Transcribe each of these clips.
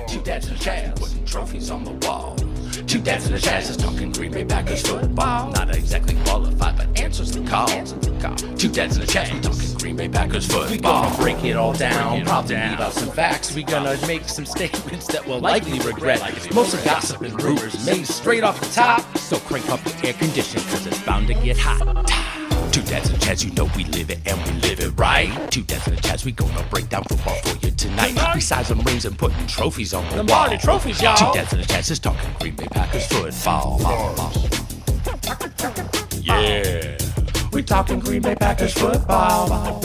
Two dads and a Chaz putting trophies on the wall. Two dads and a Chaz is talking Green Bay Packers football. Not exactly qualified, but answers the call. Two dads and a Chaz talking Green Bay Packers football. We gonna break it all down, probably leave out some facts. We gonna make some statements that we'll likely regret. Mostly gossip and rumors made straight off the top. So crank up the air conditioner, cause it's bound to get hot. Two dads and a Chaz, you know we live it and we live it right. Two dads and a Chaz, we gonna break down football for you tonight. Besides them rings and putting trophies on the wall. Trophies, y'all. Two dads and a Chaz is talking Green Bay Packers football. Yeah, we talking Green Bay Packers football.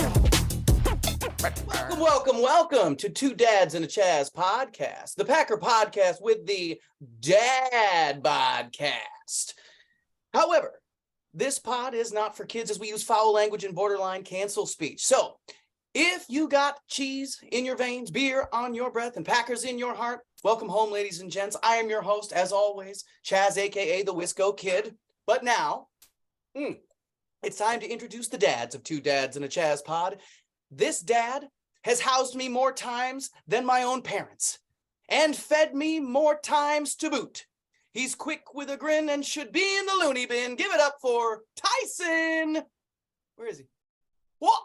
Welcome to Two Dads and a Chaz podcast, the Packer podcast with the Dad Podcast. However, this pod is not for kids as we use foul language and borderline cancel speech. So if you got cheese in your veins, beer on your breath, and Packers in your heart, welcome home, ladies and gents. I am your host, as always, Chaz, a.k.a. the Wisco Kid. But now, it's time to introduce the dads of Two Dads and a Chaz pod. This dad has housed me more times than my own parents and fed me more times to boot. He's quick with a grin and should be in the loony bin. Give it up for Tyson. Where is he? What?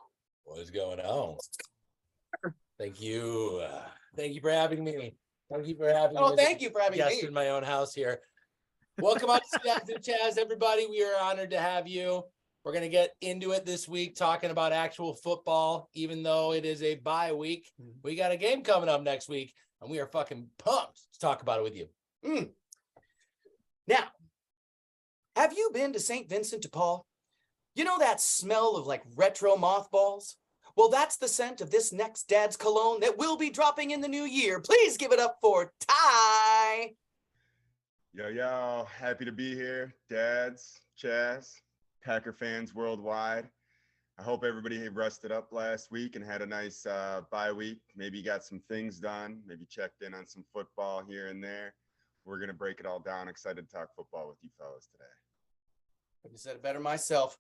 What is going on? Thank you. Thank you for having me. Thank you for having me. Oh, thank you for having guest me. in my own house here. Welcome on to Dads and Chaz, everybody. We are honored to have you. We're going to get into it this week, talking about actual football, even though it is a bye week. We got a game coming up next week, and we are fucking pumped to talk about it with you. Now, have you been to St. Vincent de Paul? You know that smell of like retro mothballs? Well, that's the scent of this next dad's cologne that will be dropping in the new year. Please give it up for Ty. Yo, happy to be here. Dads, Chaz, Packer fans worldwide. I hope everybody rested up last week and had a nice bye week. Maybe got some things done, maybe checked in on some football here and there. We're going to break it all down. Excited to talk football with you fellas today. I said it better myself.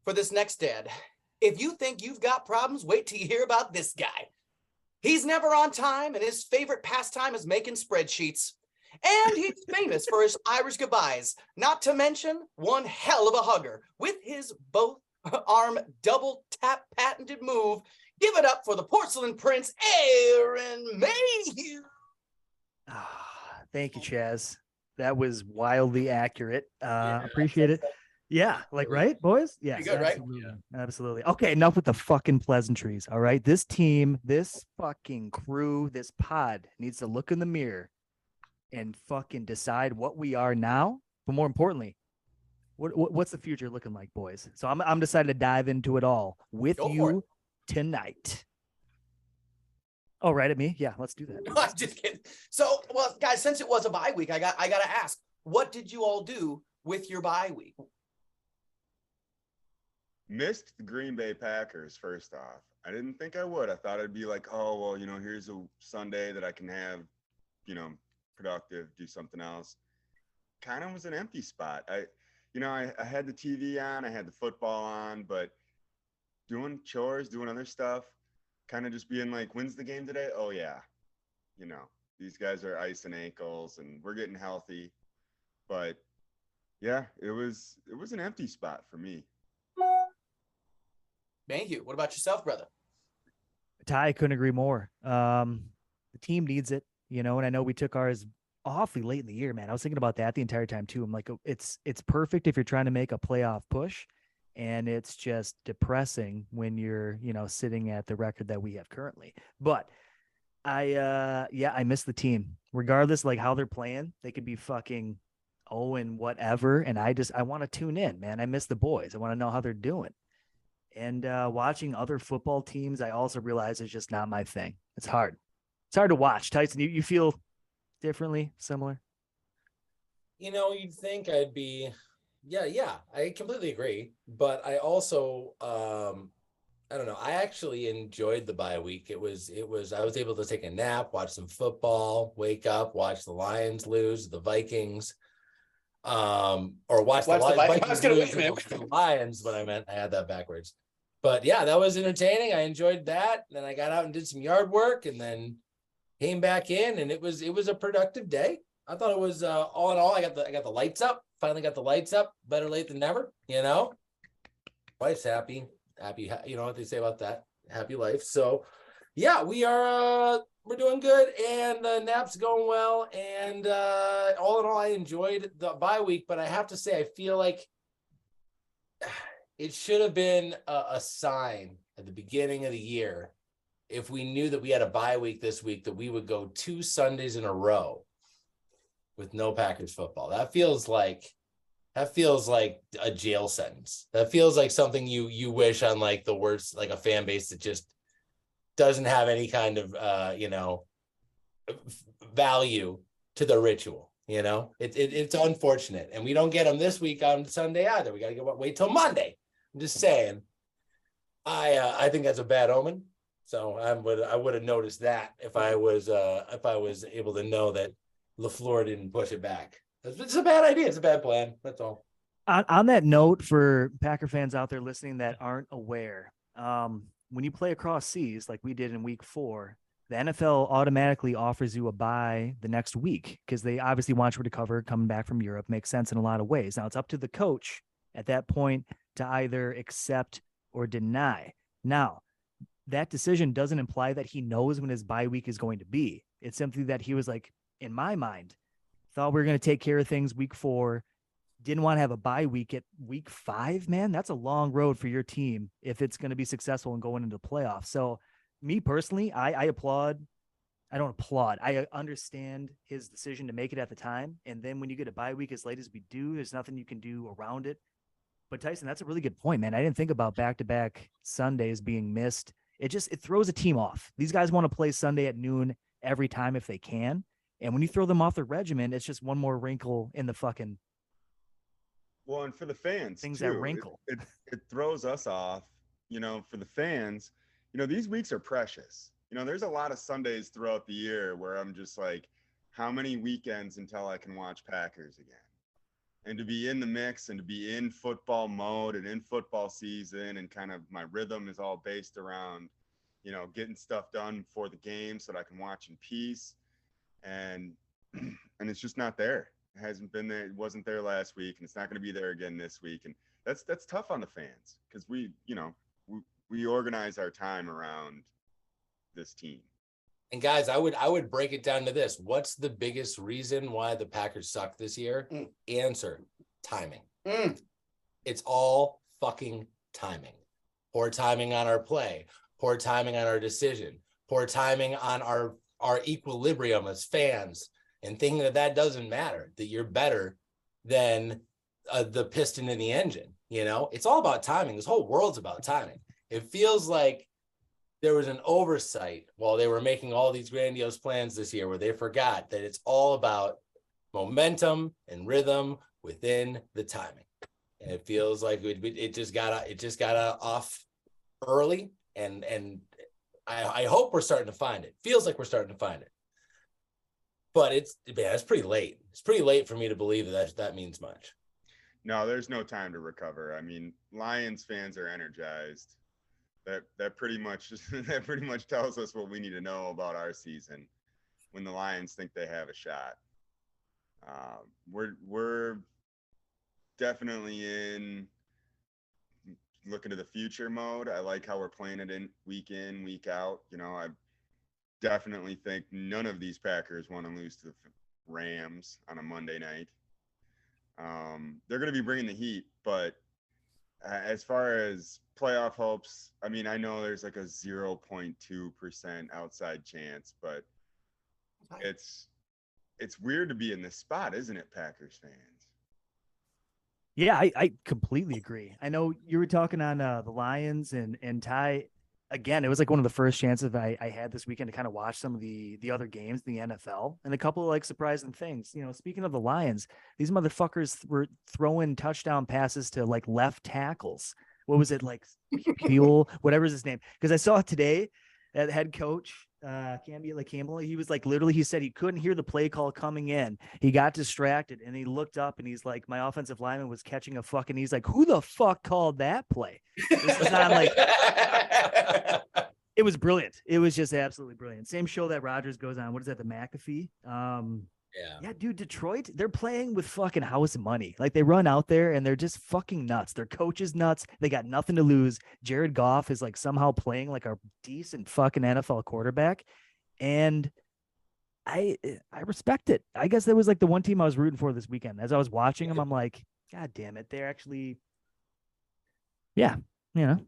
For this next dad, if you think you've got problems, wait till you hear about this guy. He's never on time, and his favorite pastime is making spreadsheets. And he's famous for his Irish goodbyes, not to mention one hell of a hugger. With his both arm double tap patented move, give it up for the porcelain prince, Aaron Mayhew. Thank you, Chaz. That was wildly accurate. Appreciate it. Yeah, like, right, boys? Yes, good, absolutely. right? Yeah. Absolutely. Okay, enough with the fucking pleasantries, all right? This team, this fucking crew, this pod needs to look in the mirror and fucking decide what we are now, but more importantly, what's the future looking like, boys? So I'm decided to dive into it all with you tonight. Oh, right at me? Yeah, let's do that. I'm just kidding. So, well, guys, since it was a bye week, I got to ask, what did you all do with your bye week? Missed the Green Bay Packers, first off. I didn't think I would. I thought it'd be like, oh, well, here's a Sunday that I can have, productive, do something else. Kind of was an empty spot. I had the TV on, I had the football on, but doing chores, doing other stuff, kind of just being like, when's the game today? Oh, yeah. These guys are icing ankles and we're getting healthy. But, yeah, it was an empty spot for me. Thank you. What about yourself, brother? Ty, I couldn't agree more. The team needs it, and I know we took ours awfully late in the year, man. I was thinking about that the entire time too. I'm like, it's perfect if you're trying to make a playoff push, and it's just depressing when you're, sitting at the record that we have currently. But I miss the team. Regardless, like how they're playing, they could be fucking and whatever. And I want to tune in, man. I miss the boys. I want to know how they're doing. And watching other football teams, I also realize it's just not my thing. It's hard. It's hard to watch. Tyson, you feel differently, similar? You'd think I'd be, yeah, I completely agree. But I also, I don't know. I actually enjoyed the bye week. I was able to take a nap, watch some football, wake up, watch the Lions lose, the Vikings, or watch the Vikings lose the Lions. What I meant, I had that backwards. But yeah, that was entertaining. I enjoyed that. Then I got out and did some yard work, and then came back in, and it was a productive day. I thought it was all in all. I got the lights up. Finally got the lights up. Better late than never. Wife's happy. You know what they say about that? Happy life. So, yeah, we're doing good, and the nap's going well. And all in all, I enjoyed the bye week. But I have to say, I feel like it should have been a sign at the beginning of the year, if we knew that we had a bye week this week, that we would go 2 Sundays in a row with no Packers football. That feels like a jail sentence. That feels like something you wish on like the worst, like a fan base that just doesn't have any kind of value to the ritual. It's unfortunate, and we don't get them this week on Sunday either. We got to wait till Monday. I'm just saying. I think that's a bad omen. So I would have noticed that if I was able to know that LaFleur didn't push it back. It's a bad idea. It's a bad plan. That's all. On that note, for Packer fans out there listening that aren't aware, when you play across seas like we did in week 4, the NFL automatically offers you a bye the next week because they obviously want you to recover coming back from Europe. Makes sense in a lot of ways. Now it's up to the coach at that point to either accept or deny. Now, that decision doesn't imply that he knows when his bye week is going to be. It's simply that he was like, in my mind, thought we were going to take care of things week 4, didn't want to have a bye week at week 5, man. That's a long road for your team if it's going to be successful in going into the playoffs. So me personally, I applaud. I don't applaud. I understand his decision to make it at the time. And then when you get a bye week as late as we do, there's nothing you can do around it. But Tyson, that's a really good point, man. I didn't think about back-to-back Sundays being missed. It throws a team off. These guys want to play Sunday at noon every time if they can. And when you throw them off their regimen, it's just one more wrinkle in the fucking. Well, and for the fans, things too, that wrinkle. It throws us off, for the fans, these weeks are precious. There's a lot of Sundays throughout the year where I'm just like, how many weekends until I can watch Packers again? And to be in the mix and to be in football mode and in football season, and kind of my rhythm is all based around, getting stuff done for the game so that I can watch in peace. And it's just not there. It hasn't been there. It wasn't there last week, and it's not going to be there again this week. And that's tough on the fans because we organize our time around this team. And guys, I would break it down to this. What's the biggest reason why the Packers suck this year? Answer: timing. It's all fucking timing. Poor timing on our play, poor timing on our decision, poor timing on our equilibrium as fans, and thinking that doesn't matter, that you're better than the piston in the engine. It's all about timing. This whole world's about timing. It feels like there was an oversight while they were making all these grandiose plans this year, where they forgot that it's all about momentum and rhythm within the timing. And it feels like it just got off early, and I hope we're starting to find it. Feels like we're starting to find it, but it's pretty late. It's pretty late for me to believe that means much. No, there's no time to recover. I mean, Lions fans are energized. That pretty much tells us what we need to know about our season. When the Lions think they have a shot, we're definitely in looking to the future mode. I like how we're playing it in, week out. I definitely think none of these Packers want to lose to the Rams on a Monday night. They're going to be bringing the heat, but as far as playoff hopes, I mean, I know there's like a 0.2% outside chance, but it's weird to be in this spot, isn't it, Packers fans? Yeah, I completely agree. I know you were talking on the Lions and Ty. Again, it was like one of the first chances I had this weekend to kind of watch some of the other games in the NFL, and a couple of like surprising things. Speaking of the Lions, these motherfuckers were throwing touchdown passes to like left tackles. What was it, like Buell, whatever's his name? Because I saw today that head coach Campbell, he was like, literally, he said he couldn't hear the play call coming in. He got distracted and he looked up and he's like, my offensive lineman was catching a he's like, who the fuck called that play? This is not like It was brilliant. It was just absolutely brilliant. Same show that Rogers goes on. What is that? The McAfee. Yeah, dude, Detroit, they're playing with fucking house money. Like they run out there and they're just fucking nuts. Their coach is nuts. They got nothing to lose. Jared Goff is like somehow playing like a decent fucking NFL quarterback. And I respect it. I guess that was like the one team I was rooting for this weekend. As I was watching them, I'm like, God damn it. They're actually, yeah, you know.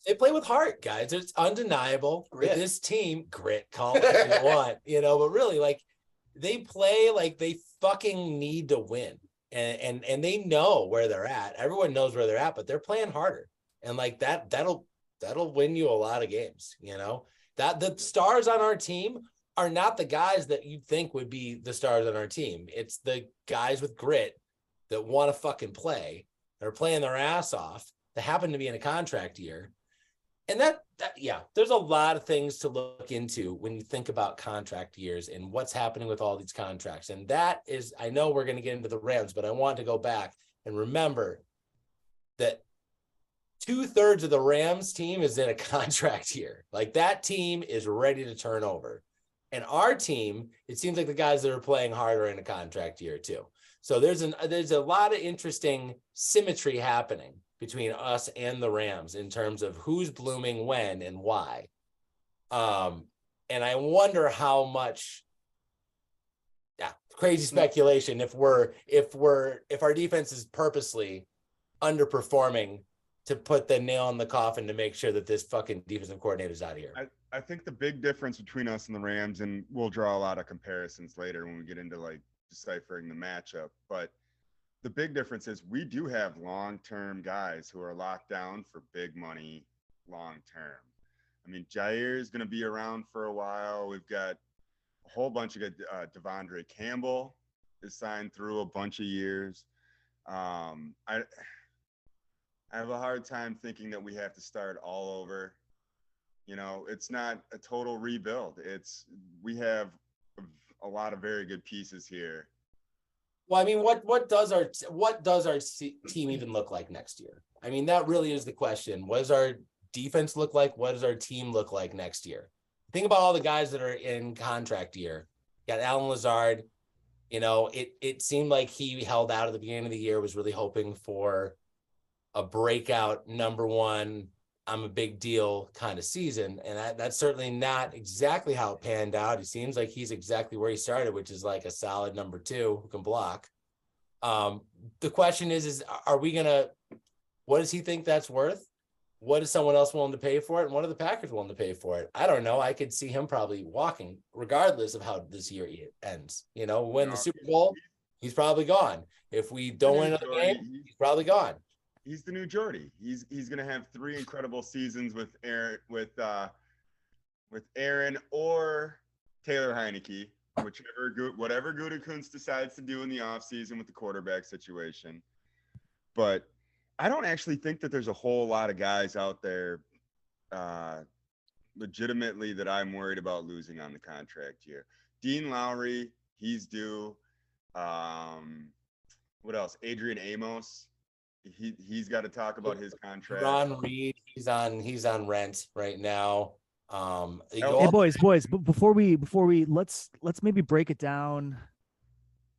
They play with heart, guys. It's undeniable. Grit. This team, grit, call it what you want, but really, like, they play like they fucking need to win. And they know where they're at. Everyone knows where they're at, but they're playing harder. And like that'll win you a lot of games, That the stars on our team are not the guys that you'd think would be the stars on our team. It's the guys with grit that want to fucking play, that are playing their ass off, that happen to be in a contract year. And that, there's a lot of things to look into when you think about contract years and what's happening with all these contracts. And that is, I know we're going to get into the Rams, but I want to go back and remember that 2/3 of the Rams team is in a contract year. Like that team is ready to turn over. And our team, it seems like the guys that are playing harder in a contract year too. So there's a lot of interesting symmetry happening between us and the Rams in terms of who's blooming when and why. And I wonder how much crazy speculation if our defense is purposely underperforming to put the nail in the coffin to make sure that this fucking defensive coordinator is out of here. I think the big difference between us and the Rams, and we'll draw a lot of comparisons later when we get into like deciphering the matchup, but the big difference is we do have long-term guys who are locked down for big money long-term. I mean, Jair is going to be around for a while. We've got a whole bunch of good. Devondre Campbell is signed through a bunch of years. I have a hard time thinking that we have to start all over. It's not a total rebuild. We have a lot of very good pieces here. Well, I mean, what does our team even look like next year? I mean, that really is the question. What does our defense look like? What does our team look like next year? Think about all the guys that are in contract year. You got Alan Lazard. It seemed like he held out at the beginning of the year, was really hoping for a breakout number one, I'm a big deal kind of season. And that's certainly not exactly how it panned out. It seems like he's exactly where he started, which is like a solid number two who can block. The question is are we going to, what does he think that's worth? What is someone else willing to pay for it? And what are the Packers willing to pay for it? I don't know. I could see him probably walking regardless of how this year ends. Win the Super Bowl, he's probably gone. If we don't win another game, he's probably gone. He's the new Jordy. He's going to have 3 incredible seasons with Aaron or Taylor Heineke, whatever Gutekunst decides to do in the offseason with the quarterback situation. But I don't actually think that there's a whole lot of guys out there legitimately that I'm worried about losing on the contract year. Dean Lowry, he's due. What else? Adrian Amos. He's got to talk about his contract. Ron Reed, he's on rent right now. Hey boys, but before we let's maybe break it down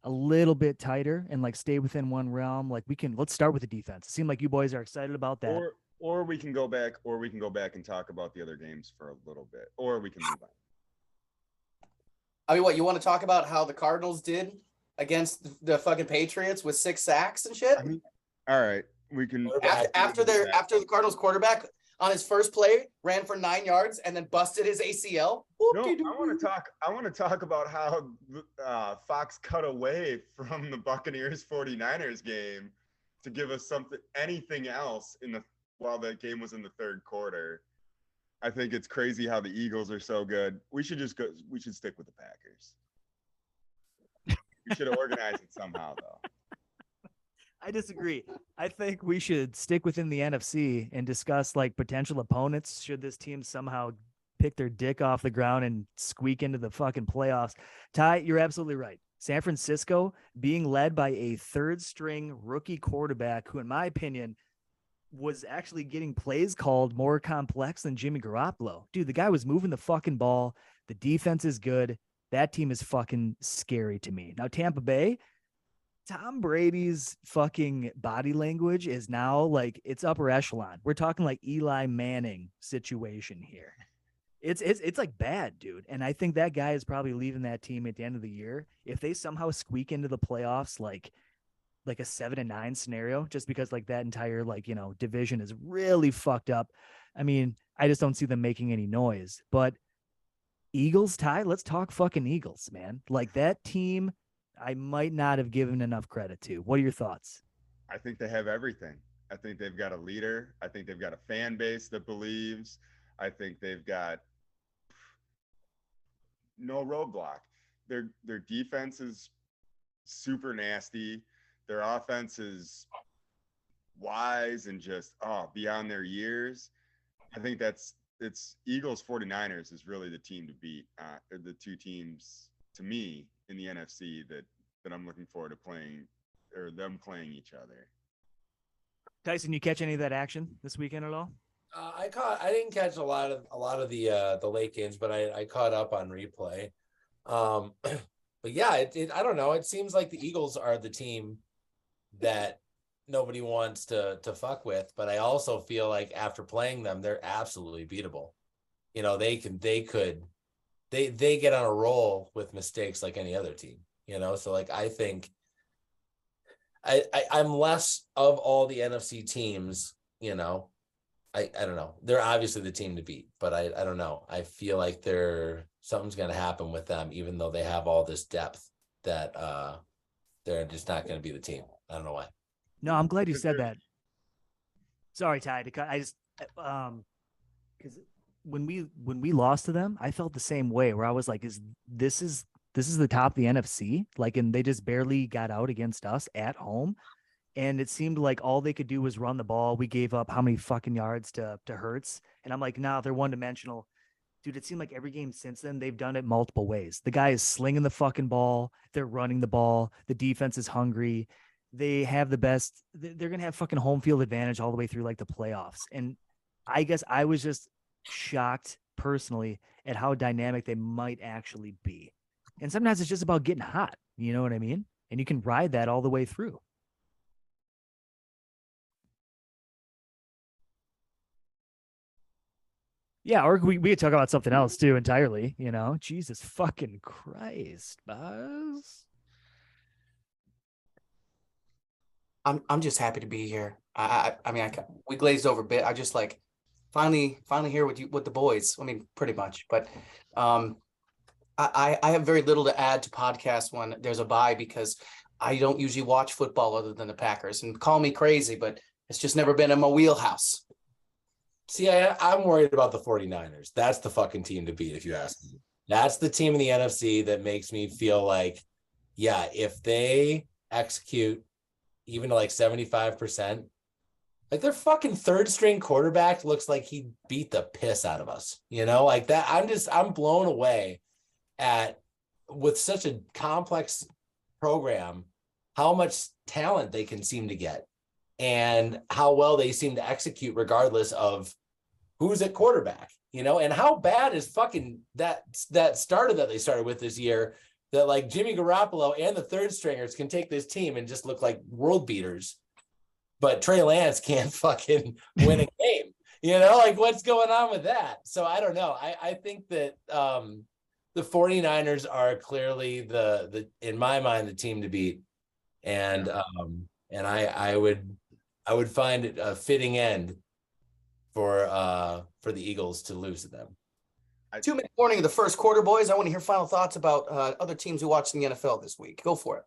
a little bit tighter and like stay within one realm. Like let's start with the defense. It seemed like you boys are excited about that. Or we can go back and talk about the other games for a little bit, or we can move on. I mean, what, you want to talk about how the Cardinals did against the fucking Patriots with 6 sacks and shit? All right, we can. After the Cardinals quarterback on his first play ran for 9 yards and then busted his ACL. No, I want to talk about how Fox cut away from the Buccaneers 49ers game to give us anything else while the game was in the third quarter. I think it's crazy how the Eagles are so good. We should stick with the Packers. We should organize it somehow, though. I disagree. I think we should stick within the NFC and discuss like potential opponents should this team somehow pick their dick off the ground and squeak into the fucking playoffs. Ty, you're absolutely right. San Francisco being led by a third string rookie quarterback who, in my opinion, was actually getting plays called more complex than Jimmy Garoppolo. Dude, the guy was moving the fucking ball. The defense is good. That team is fucking scary to me. Now, Tampa Bay, Tom Brady's fucking body language is now like it's upper echelon. We're talking like Eli Manning situation here. It's like bad, dude. And I think that guy is probably leaving that team at the end of the year. If they somehow squeak into the playoffs like a 7-9 scenario, just because like that entire like, division is really fucked up. I mean, I just don't see them making any noise. But Eagles, Ty, let's talk fucking Eagles, man. Like that team, I might not have given enough credit to. What are your thoughts? I think they have everything. I think they've got a leader. I think they've got a fan base that believes. I think they've got no roadblock. Their defense is super nasty. Their offense is wise and just beyond their years. I think it's Eagles 49ers is really the team to beat. The two teams to me in the NFC that I'm looking forward to playing, or them playing each other. Tyson, you catch any of that action this weekend at all? I didn't catch a lot of the late games, but I caught up on replay. But yeah, I don't know. It seems like the Eagles are the team that nobody wants to fuck with, but I also feel like after playing them, they're absolutely beatable. They get on a roll with mistakes like any other team, so like I think I'm less of all the NFC teams, I don't know. They're obviously the team to beat, but I don't know. I feel like something's going to happen with them, even though they have all this depth that they're just not going to be the team. I don't know why. No, I'm glad you said that. Sorry, Ty, to cut. I just because when we lost to them, I felt the same way where I was like, this is the top of the NFC? Like, and they just barely got out against us at home. And it seemed like all they could do was run the ball. We gave up how many fucking yards to Hurts. And I'm like, nah, they're one-dimensional. Dude, it seemed like every game since then, they've done it multiple ways. The guy is slinging the fucking ball. They're running the ball. The defense is hungry. They have the best. They're going to have fucking home field advantage all the way through like the playoffs. And I guess I was just shocked personally at how dynamic they might actually be. And sometimes it's just about getting hot. You know what I mean? And you can ride that all the way through. Yeah, or we could talk about something else too entirely, Jesus fucking Christ, Buzz. I'm just happy to be here. I mean, we glazed over a bit. I just like finally here with the boys. I mean, pretty much. But I have very little to add to podcast when there's a bye, because I don't usually watch football other than the Packers. And call me crazy, but it's just never been in my wheelhouse. See, I'm worried about the 49ers. That's the fucking team to beat, if you ask me. That's the team in the NFC that makes me feel like, yeah, if they execute even to like 75%, like their fucking third string quarterback looks like he beat the piss out of us, like that. I'm blown away with such a complex program, how much talent they can seem to get and how well they seem to execute regardless of who's at quarterback, and how bad is fucking that starter that they started with this year, that like Jimmy Garoppolo and the third stringers can take this team and just look like world beaters, but Trey Lance can't fucking win a game, like what's going on with that? So I don't know. I think that the 49ers are clearly the in my mind the team to beat, and I would find it a fitting end for the Eagles to lose to them. 2-minute warning of the first quarter, boys. I want to hear final thoughts about other teams who watched in the NFL this week. Go for it.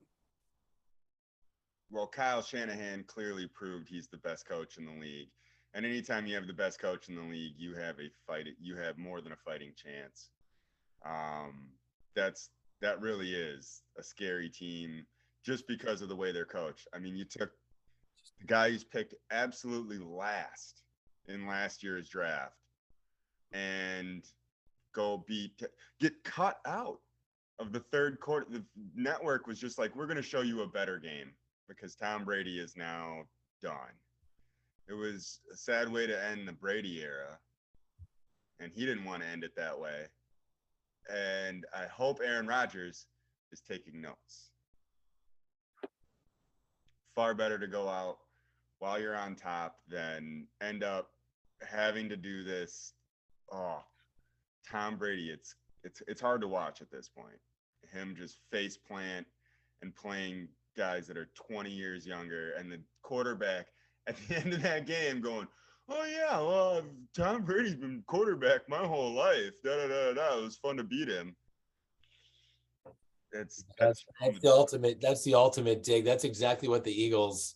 Well, Kyle Shanahan clearly proved he's the best coach in the league. And anytime you have the best coach in the league, you have more than a fighting chance. That really is a scary team just because of the way they're coached. I mean, you took the guy who's picked absolutely last in last year's draft and get cut out of the third quarter. The network was just like, we're going to show you a better game because Tom Brady is now done. It was a sad way to end the Brady era, and he didn't want to end it that way. And I hope Aaron Rodgers is taking notes. Far better to go out while you're on top than end up having to do this. Oh, Tom Brady, it's hard to watch at this point. Him just face plant and playing guys that are 20 years younger, and the quarterback at the end of that game going, "Oh yeah, well, Tom Brady's been quarterback my whole life. Da da da da. It was fun to beat him." That's the ultimate. That's the ultimate dig. That's exactly what the Eagles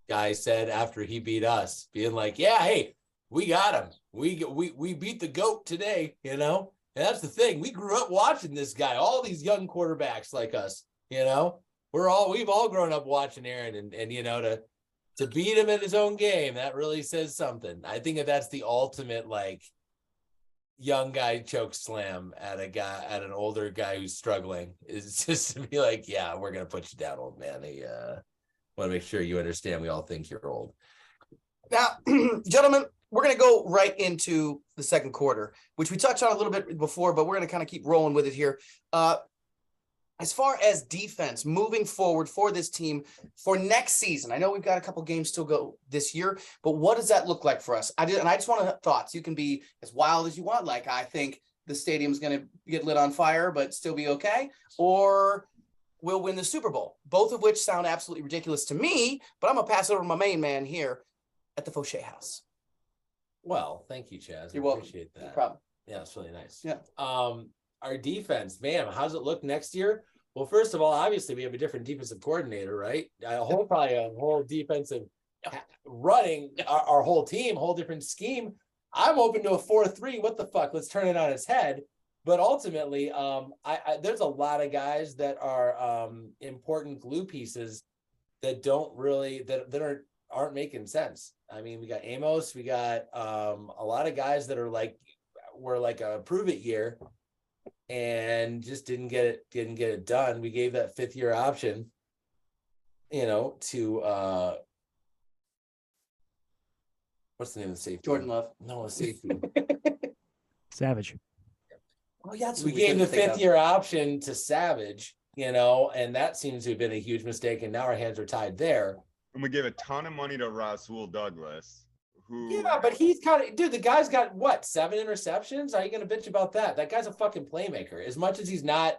guy said after he beat us, being like, "Yeah, hey, we got him. We beat the GOAT today, you know." And that's the thing. We grew up watching this guy. All these young quarterbacks like us, you know, we've all grown up watching Aaron, and you know, to beat him in his own game, that really says something. I think that's the ultimate, like, young guy choke slam at an older guy who's struggling, is just to be like, "Yeah, we're gonna put you down, old man. I want to make sure you understand we all think you're old." Now, gentlemen, we're going to go right into the second quarter, which we touched on a little bit before, but we're going to kind of keep rolling with it here. As far as defense moving forward for this team for next season, I know we've got a couple games still go this year, but what does that look like for us? I just want to thoughts. You can be as wild as you want. Like, I think the stadium's going to get lit on fire, but still be okay. Or we'll win the Super Bowl, both of which sound absolutely ridiculous to me, but I'm going to pass it over to my main man here at the Fauché House. Well, thank you, Chaz. You're welcome. Appreciate that. No problem. Yeah, it's really nice. Yeah. Our defense, man, how's it look next year? Well, first of all, obviously we have a different defensive coordinator, right? Probably a whole defensive running our whole team, whole different scheme. I'm open to a 4-3. What the fuck? Let's turn it on its head. But ultimately, there's a lot of guys that are important glue pieces that don't really that aren't making sense. I mean, we got Amos, we got a lot of guys that are were like a prove it year and just didn't get it done. We gave that 5th year option, you know, to what's the name of the safety? Jordan Love. No, a safety. Savage. Oh, yeah. We gave the 5th year option to Savage, you know, and that seems to have been a huge mistake. And now our hands are tied there. And we gave a ton of money to Rasul Douglas, who. Yeah, but he's dude, the guy's got what, 7 interceptions? Are you going to bitch about that? That guy's a fucking playmaker. As much as he's not,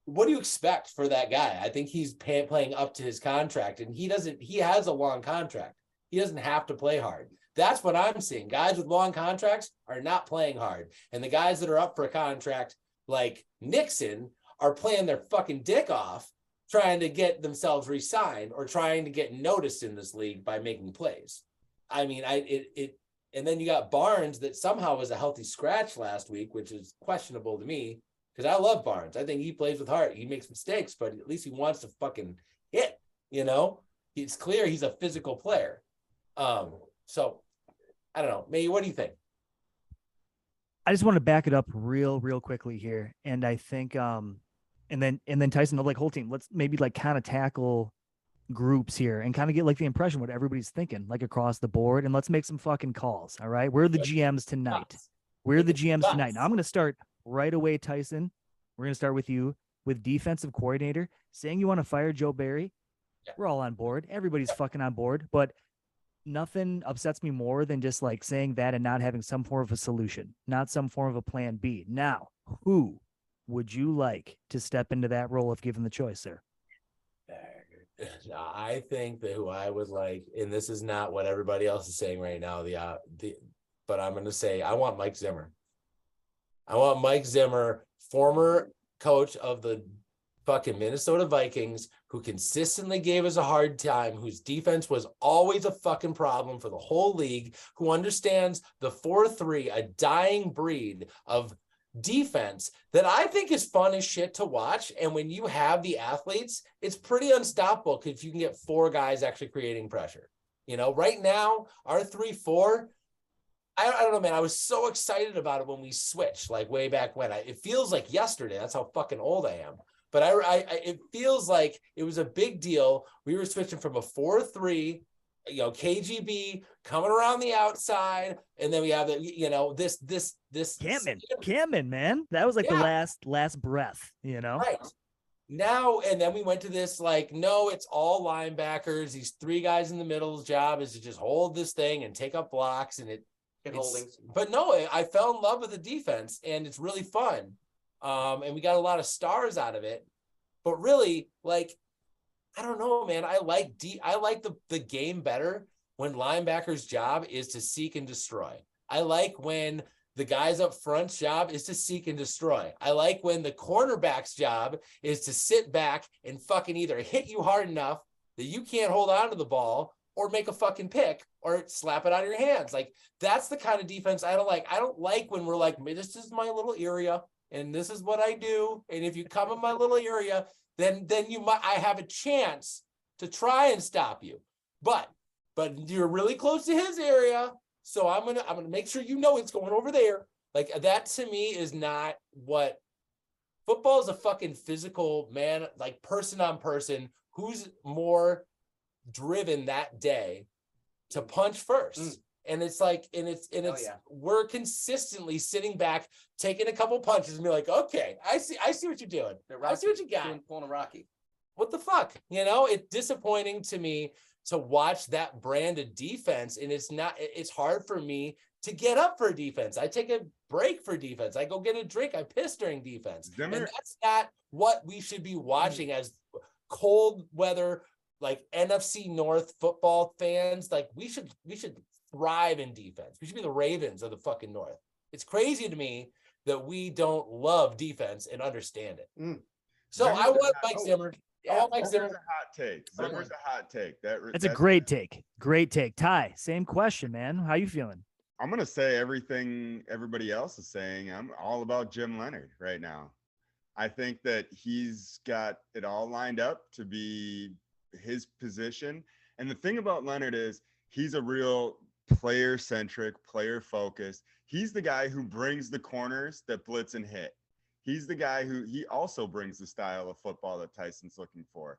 what do you expect for that guy? I think he's playing up to his contract, and he has a long contract. He doesn't have to play hard. That's what I'm seeing. Guys with long contracts are not playing hard. And the guys that are up for a contract like Nixon are playing their fucking dick off, trying to get themselves re-signed or trying to get noticed in this league by making plays. I mean, and then you got Barnes that somehow was a healthy scratch last week, which is questionable to me because I love Barnes. I think he plays with heart. He makes mistakes, but at least he wants to fucking hit, you know? It's clear he's a physical player. So I don't know. May, what do you think? I just want to back it up real quickly here. And I think, and then Tyson, like whole team, let's maybe like kind of tackle groups here and kind of get like the impression what everybody's thinking, like across the board, and let's make some fucking calls. All right. We're the GMs tonight. We're the GMs tonight. Now I'm going to start right away, Tyson. We're going to start with you with defensive coordinator saying you want to fire Joe Barry. Yeah. We're all on board. Everybody's fucking on board, but nothing upsets me more than just like saying that and not having some form of a solution, not some form of a plan B. Now, who would you like to step into that role if given the choice, sir? I think that who I would like, and this is not what everybody else is saying right now, but I'm going to say I want Mike Zimmer. I want Mike Zimmer, former coach of the fucking Minnesota Vikings, who consistently gave us a hard time, whose defense was always a fucking problem for the whole league, who understands the 4-3, a dying breed of defense that I think is fun as shit to watch. And when you have the athletes, it's pretty unstoppable because you can get 4 guys actually creating pressure. You know, right now, our 3-4, I don't know, man. I was so excited about it when we switched, like way back when. It feels like yesterday. That's how fucking old I am. But it feels like it was a big deal. We were switching from a 4-3 KGB coming around the outside, and then we have this Campman, man. That was like the last breath, right now. And then we went to this no, it's all linebackers. These three guys in the middle's job is to just hold this thing and take up blocks, and but no, I fell in love with the defense, and it's really fun. And we got a lot of stars out of it, but really, I don't know, man. I like the game better when linebackers' job is to seek and destroy. I like when the guys up front's job is to seek and destroy. I like when the cornerback's job is to sit back and fucking either hit you hard enough that you can't hold on to the ball, or make a fucking pick, or slap it out of your hands. That's the kind of defense I don't like. I don't like when we're this is my little area, and this is what I do. And if you come in my little area, then I have a chance to try and stop you. But you're really close to his area, so I'm gonna make sure it's going over there. That to me is not what football is. A fucking physical, man, person on person, who's more driven that day to punch first. And it's we're consistently sitting back, taking a couple punches, and be okay, I see what you're doing. I see what you got. Pulling a Rocky. What the fuck? It's disappointing to me to watch that brand of defense, and it's hard for me to get up for defense. I take a break for defense. I go get a drink. I piss during defense. And that's not what we should be watching as cold weather, NFC North football fans. We should thrive in defense. We should be the Ravens of the fucking North. It's crazy to me that we don't love defense and understand it. So I want Mike Zimmer. Zimmer's a hot take. Zimmer's a hot take. That's a great take. Great take. Ty, same question, man. How you feeling? I'm going to say everything everybody else is saying. I'm all about Jim Leonhard right now. I think that he's got it all lined up to be his position. And the thing about Leonhard is he's a real player-centric, player-focused. He's the guy who brings the corners that blitz and hit. He's the guy he also brings the style of football that Tyson's looking for.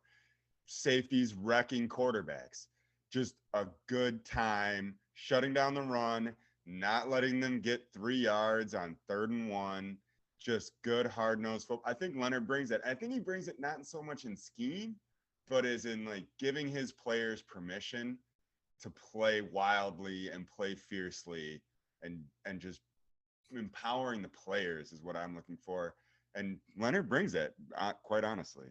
Safeties wrecking quarterbacks. Just a good time, shutting down the run, not letting them get 3 yards on 3rd and 1. Just good, hard-nosed football. I think Leonhard brings that. I think he brings it not so much in scheme, but is in giving his players permission to play wildly and play fiercely, and just empowering the players is what I'm looking for. And Leonhard brings it, quite honestly.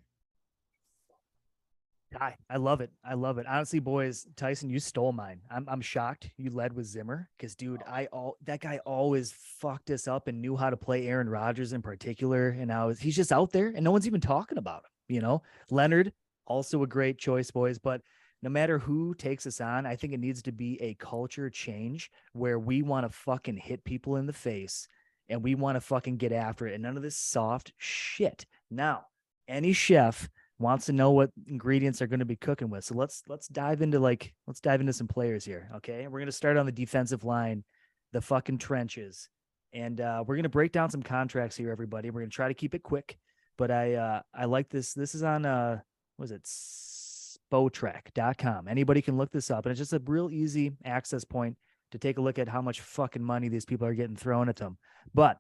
I love it. I love it. Honestly, boys, Tyson, you stole mine. I'm shocked you led with Zimmer, because dude, that guy always fucked us up and knew how to play Aaron Rodgers in particular. And he's just out there and no one's even talking about him. Leonhard, also a great choice, boys, but no matter who takes us on, I think it needs to be a culture change where we want to fucking hit people in the face and we want to fucking get after it, and none of this soft shit. Now, any chef wants to know what ingredients they're going to be cooking with. So let's dive into some players here. Okay. We're going to start on the defensive line, the fucking trenches. And we're going to break down some contracts here, everybody. We're going to try to keep it quick, but I like this. This is on, what is it? Spotrac.com. Anybody can look this up, and it's just a real easy access point to take a look at how much fucking money these people are getting thrown at them. But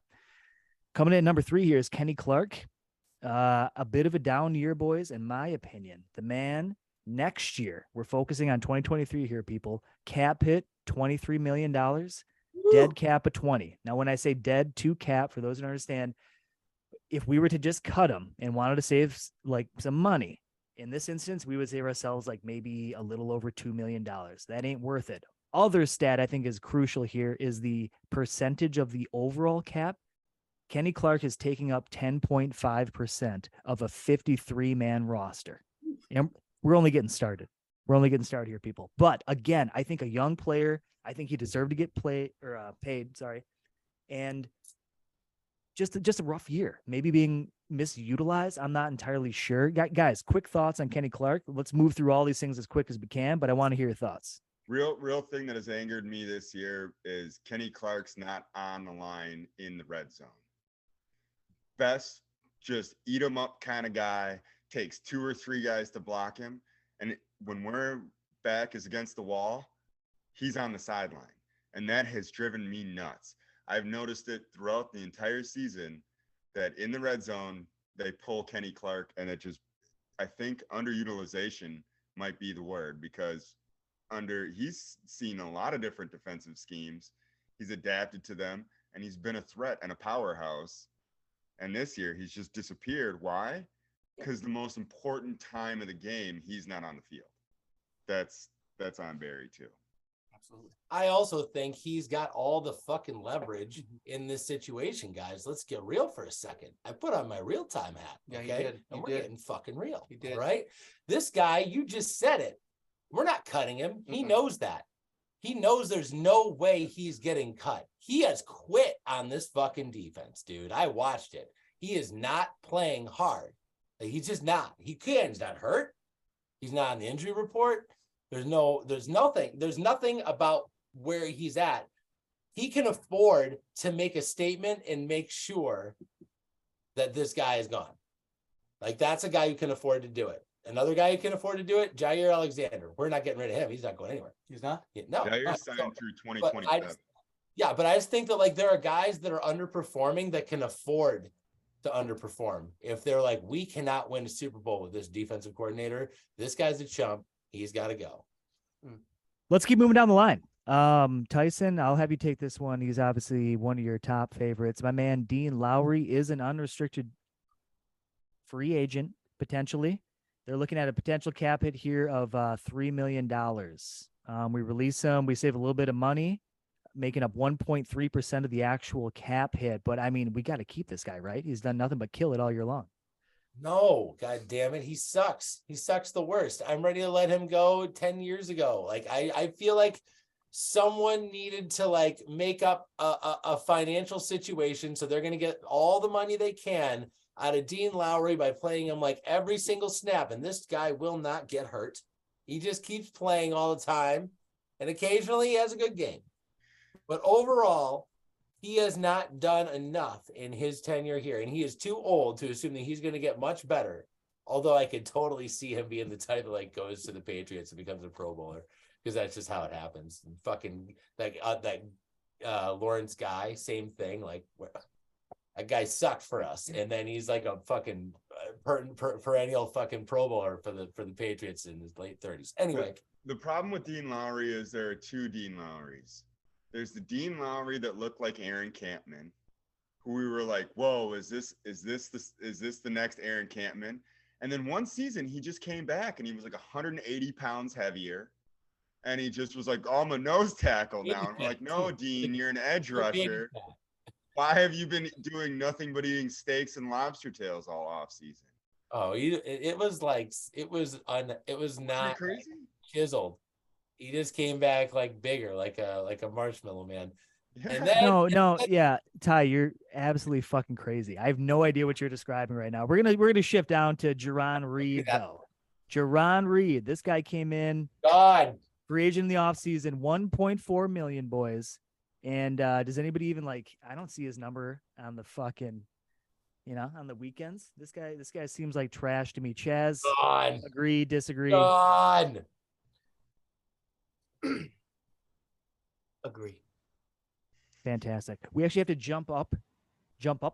coming in at number 3 here is Kenny Clark. A bit of a down year, boys, in my opinion. The man next year, we're focusing on 2023 here, people. Cap hit $23 million, dead cap of 20. Now, when I say dead to cap, for those who don't understand, if we were to just cut him and wanted to save some money, in this instance, we would save ourselves maybe a little over $2 million. That ain't worth it. Other stat I think is crucial here is the percentage of the overall cap. Kenny Clark is taking up 10.5% of a 53-man roster. And we're only getting started. We're only getting started here, people. But again, I think a young player, I think he deserved to get paid. Sorry. And just a rough year, maybe being misutilized. I'm not entirely sure. Guys, quick thoughts on Kenny Clark. Let's move through all these things as quick as we can, but I want to hear your thoughts. Real thing that has angered me this year is Kenny Clark's not on the line in the red zone. Best just eat him up kind of guy, takes 2 or 3 guys to block him. And when we're back is against the wall, he's on the sideline. And that has driven me nuts. I've noticed it throughout the entire season that in the red zone, they pull Kenny Clark, and it just, I think underutilization might be the word, because he's seen a lot of different defensive schemes. He's adapted to them, and he's been a threat and a powerhouse. And this year he's just disappeared. Why? Because the most important time of the game, he's not on the field. That's on Barry too. Absolutely. I also think he's got all the fucking leverage in this situation, guys. Let's get real for a second. I put on my real time hat. Yeah, Okay. you did. And You we're did. getting fucking real. You did. All right. This guy, you just said it. We're not cutting him. He knows that. He knows there's no way he's getting cut. He has quit on this fucking defense, dude. I watched it. He is not playing hard. Like, he's just not. He can't. He's not hurt. He's not on the injury report. There's nothing about where he's at. He can afford to make a statement and make sure that this guy is gone. Like, that's a guy who can afford to do it. Another guy who can afford to do it, Jair Alexander. We're not getting rid of him. He's not going anywhere. He's not? Yeah, no. Jair signed through But 2027. but I just think that, like, there are guys that are underperforming that can afford to underperform. If they're like, we cannot win a Super Bowl with this defensive coordinator, this guy's a chump. He's got to go. Let's keep moving down the line. Tyson, I'll have you take this one. He's obviously one of your top favorites. My man, Dean Lowry, is an unrestricted free agent, potentially. They're looking at a potential cap hit here of $3 million. We release him. We save a little bit of money, making up 1.3% of the actual cap hit. But, I mean, we got to keep this guy, right? He's done nothing but kill it all year long. No, God damn it. He sucks. He sucks the worst. I'm ready to let him go 10 years ago. Like, I feel like someone needed to, like, make up a financial situation so they're going to get all the money they can out of Dean Lowry by playing him like every single snap. And this guy will not get hurt. He just keeps playing all the time. And occasionally he has a good game. But overall, he has not done enough in his tenure here. And he is too old to assume that he's going to get much better. Although I could totally see him being the type that, like, goes to the Patriots and becomes a Pro Bowler, because that's just how it happens. And fucking that Lawrence guy, same thing. Like, that guy sucked for us, and then he's like a fucking perennial fucking Pro Bowler for the Patriots in his late 30s. Anyway, The problem with Dean Lowry is there are two Dean Lowrys. There's the Dean Lowry that looked like Aaron Campman, who we were like, "Whoa, is this the next Aaron Campman?" And then one season he just came back and he was like 180 pounds heavier, and he just was like, "Oh, I'm a nose tackle now." And we're like, "No, Dean, you're an edge rusher. Why have you been doing nothing but eating steaks and lobster tails all off season?" Oh, it was not Crazy. chiseled. He just came back like bigger, like a marshmallow man. Yeah. And then No, yeah, Ty, you're absolutely fucking crazy. I have no idea what you're describing right now. We're gonna shift down to Jerron Reed though. Jerron Reed, this guy came in, God, free agent in the offseason, 1.4 million, boys. And does anybody even, like, I don't see his number on the fucking, on the weekends. This guy seems like trash to me. Chaz, God, agree, disagree? God. Agree. Fantastic. We actually have to jump up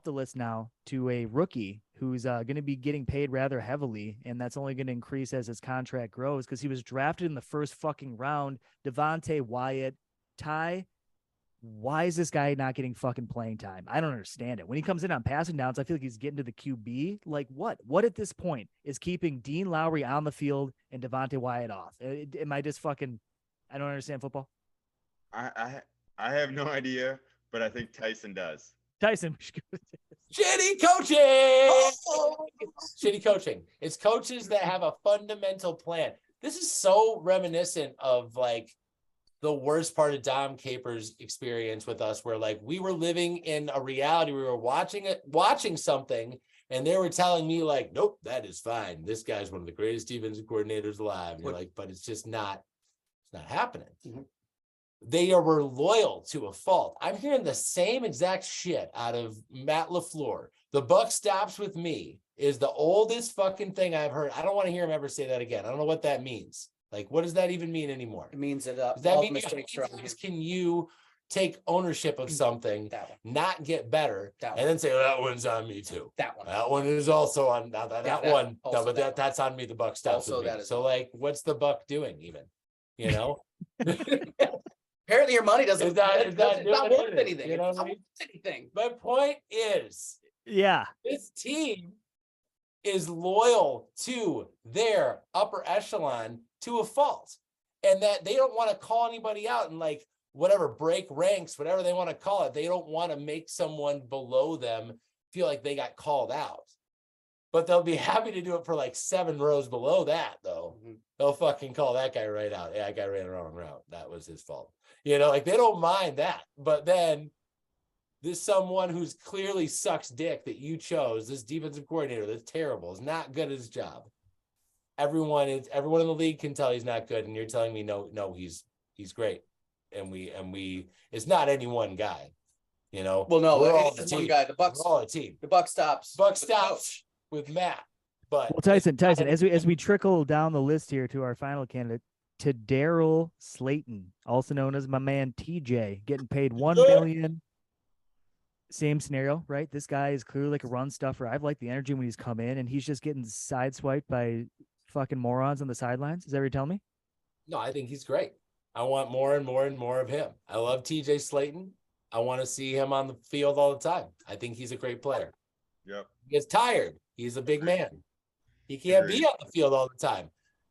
the list now to a rookie who's going to be getting paid rather heavily, and that's only going to increase as his contract grows because he was drafted in the first fucking round. Devontae Wyatt. Ty, why is this guy not getting fucking playing time? I don't understand it. When he comes in on passing downs, I feel like he's getting to the QB. Like, what? What at this point is keeping Dean Lowry on the field and Devontae Wyatt off? Am I just fucking, I don't understand football? I have no idea, but I think Tyson does. Tyson. Shitty coaching. Shitty coaching. It's coaches that have a fundamental plan. This is so reminiscent of, like, the worst part of Dom Capers' experience with us, where, like, we were living in a reality. We were watching something, and they were telling me, like, nope, that is fine. This guy's one of the greatest defensive coordinators alive. And you're like, but it's just not, it's not happening. Mm-hmm. They were loyal to a fault. I'm hearing the same exact shit out of Matt LaFleur. The buck stops with me is the oldest fucking thing I've heard. I don't want to hear him ever say that again. I don't know what that means. Like, what does that even mean anymore? It means that Does that all mean mistakes are on him. can you take ownership of something, That one. not get better, That and then say, well, that one's on me too. That one. That one is also on that that one. also No, but that one. that's on me. The buck stops Also with me. that as So well. like, what's the buck doing even? You know? Apparently, your money doesn't. It's not it's not doing worth anything, anything. you know It's what I not mean? worth anything. My point is, Yeah. this team is loyal to their upper echelon to a fault, and that they don't want to call anybody out and like whatever break ranks, whatever they want to call it. They don't want to make someone below them feel like they got called out, but they'll be happy to do it for like 7 rows below that though. Mhm. They'll fucking call that guy right out. Yeah, that guy ran the wrong route. That was his fault. You know, like they don't mind that, but then this someone who's clearly sucks dick that you chose, this defensive coordinator that's terrible, is not good at his job. Everyone in the league can tell he's not good, and you're telling me no, he's great. And we it's not any one guy, you know. Well, no, we're all it's a one team. guy. The Bucks. We're all a team. The buck stops. Buck with the stops coach. with Matt. But Well, Tyson, it's not as we trickle down the list here to our final candidate, to Daryl Slayton, also known as my man TJ, getting paid $1 million. Same scenario, right? This guy is clearly like a run stuffer. I've liked the energy when he's come in, and he's just getting sideswiped by fucking morons on the sidelines. Is that what you're telling me? No, I think he's great. I want more and more and more of him. I love TJ Slayton. I want to see him on the field all the time. I think he's a great player. Yep. He gets tired. He's a big man. He can't be on the field all the time.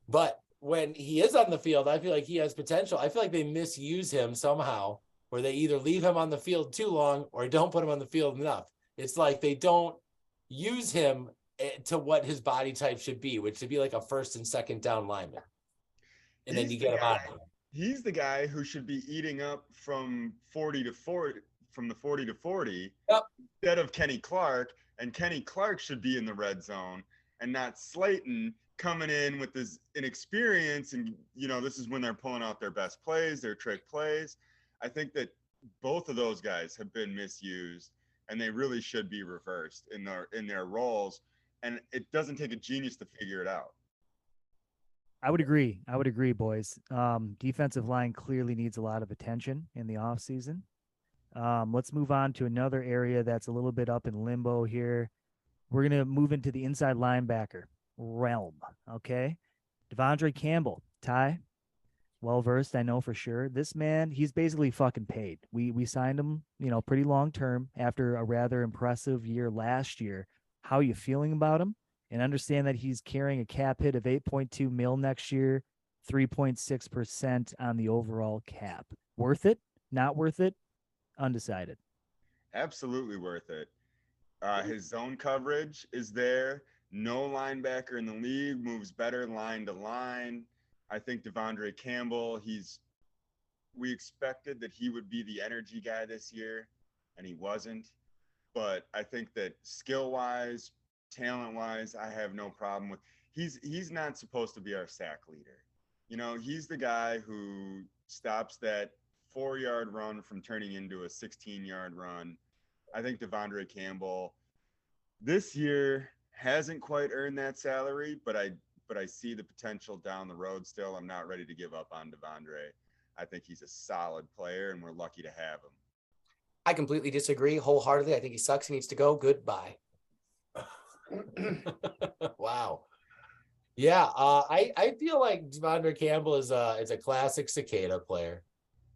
But when he is on the field, I feel like he has potential. I feel like they misuse him somehow, where they either leave him on the field too long or don't put him on the field enough. It's like they don't use him to what his body type should be, which should be like a first and second down lineman. And then He's you the get him guy- out of there. He's the guy who should be eating up from 40 to 40, from the 40 to 40, Yep. instead of Kenny Clark. And Kenny Clark should be in the red zone and not Slayton coming in with his inexperience. And, you know, this is when they're pulling out their best plays, their trick plays. I think that both of those guys have been misused, and they really should be reversed in their roles. And it doesn't take a genius to figure it out. I would agree. Boys. Defensive line clearly needs a lot of attention in the offseason. Let's move on to another area that's a little bit up in limbo here. We're going to move into the inside linebacker realm, okay? Devondre Campbell, Ty, well-versed, I know for sure. This man, he's basically fucking paid. We signed him, pretty long-term after a rather impressive year last year. How are you feeling about him? And understand that he's carrying a cap hit of $8.2 million next year, 3.6% on the overall cap. Worth it? Not worth it? Undecided. Absolutely worth it. His zone coverage is there. No linebacker in the league moves better line to line. I think Devondre Campbell, we expected that he would be the energy guy this year, and he wasn't. But I think that skill-wise, talent-wise, I have no problem with. He's not supposed to be our sack leader. He's the guy who stops that 4-yard run from turning into a 16-yard run. I think Devondre Campbell this year hasn't quite earned that salary, but I see the potential down the road still. I'm not ready to give up on Devondre. I think he's a solid player, and we're lucky to have him. I completely disagree wholeheartedly. I think he sucks. He needs to go. Goodbye. Wow. Yeah, I feel like Devondre Campbell is a classic cicada player.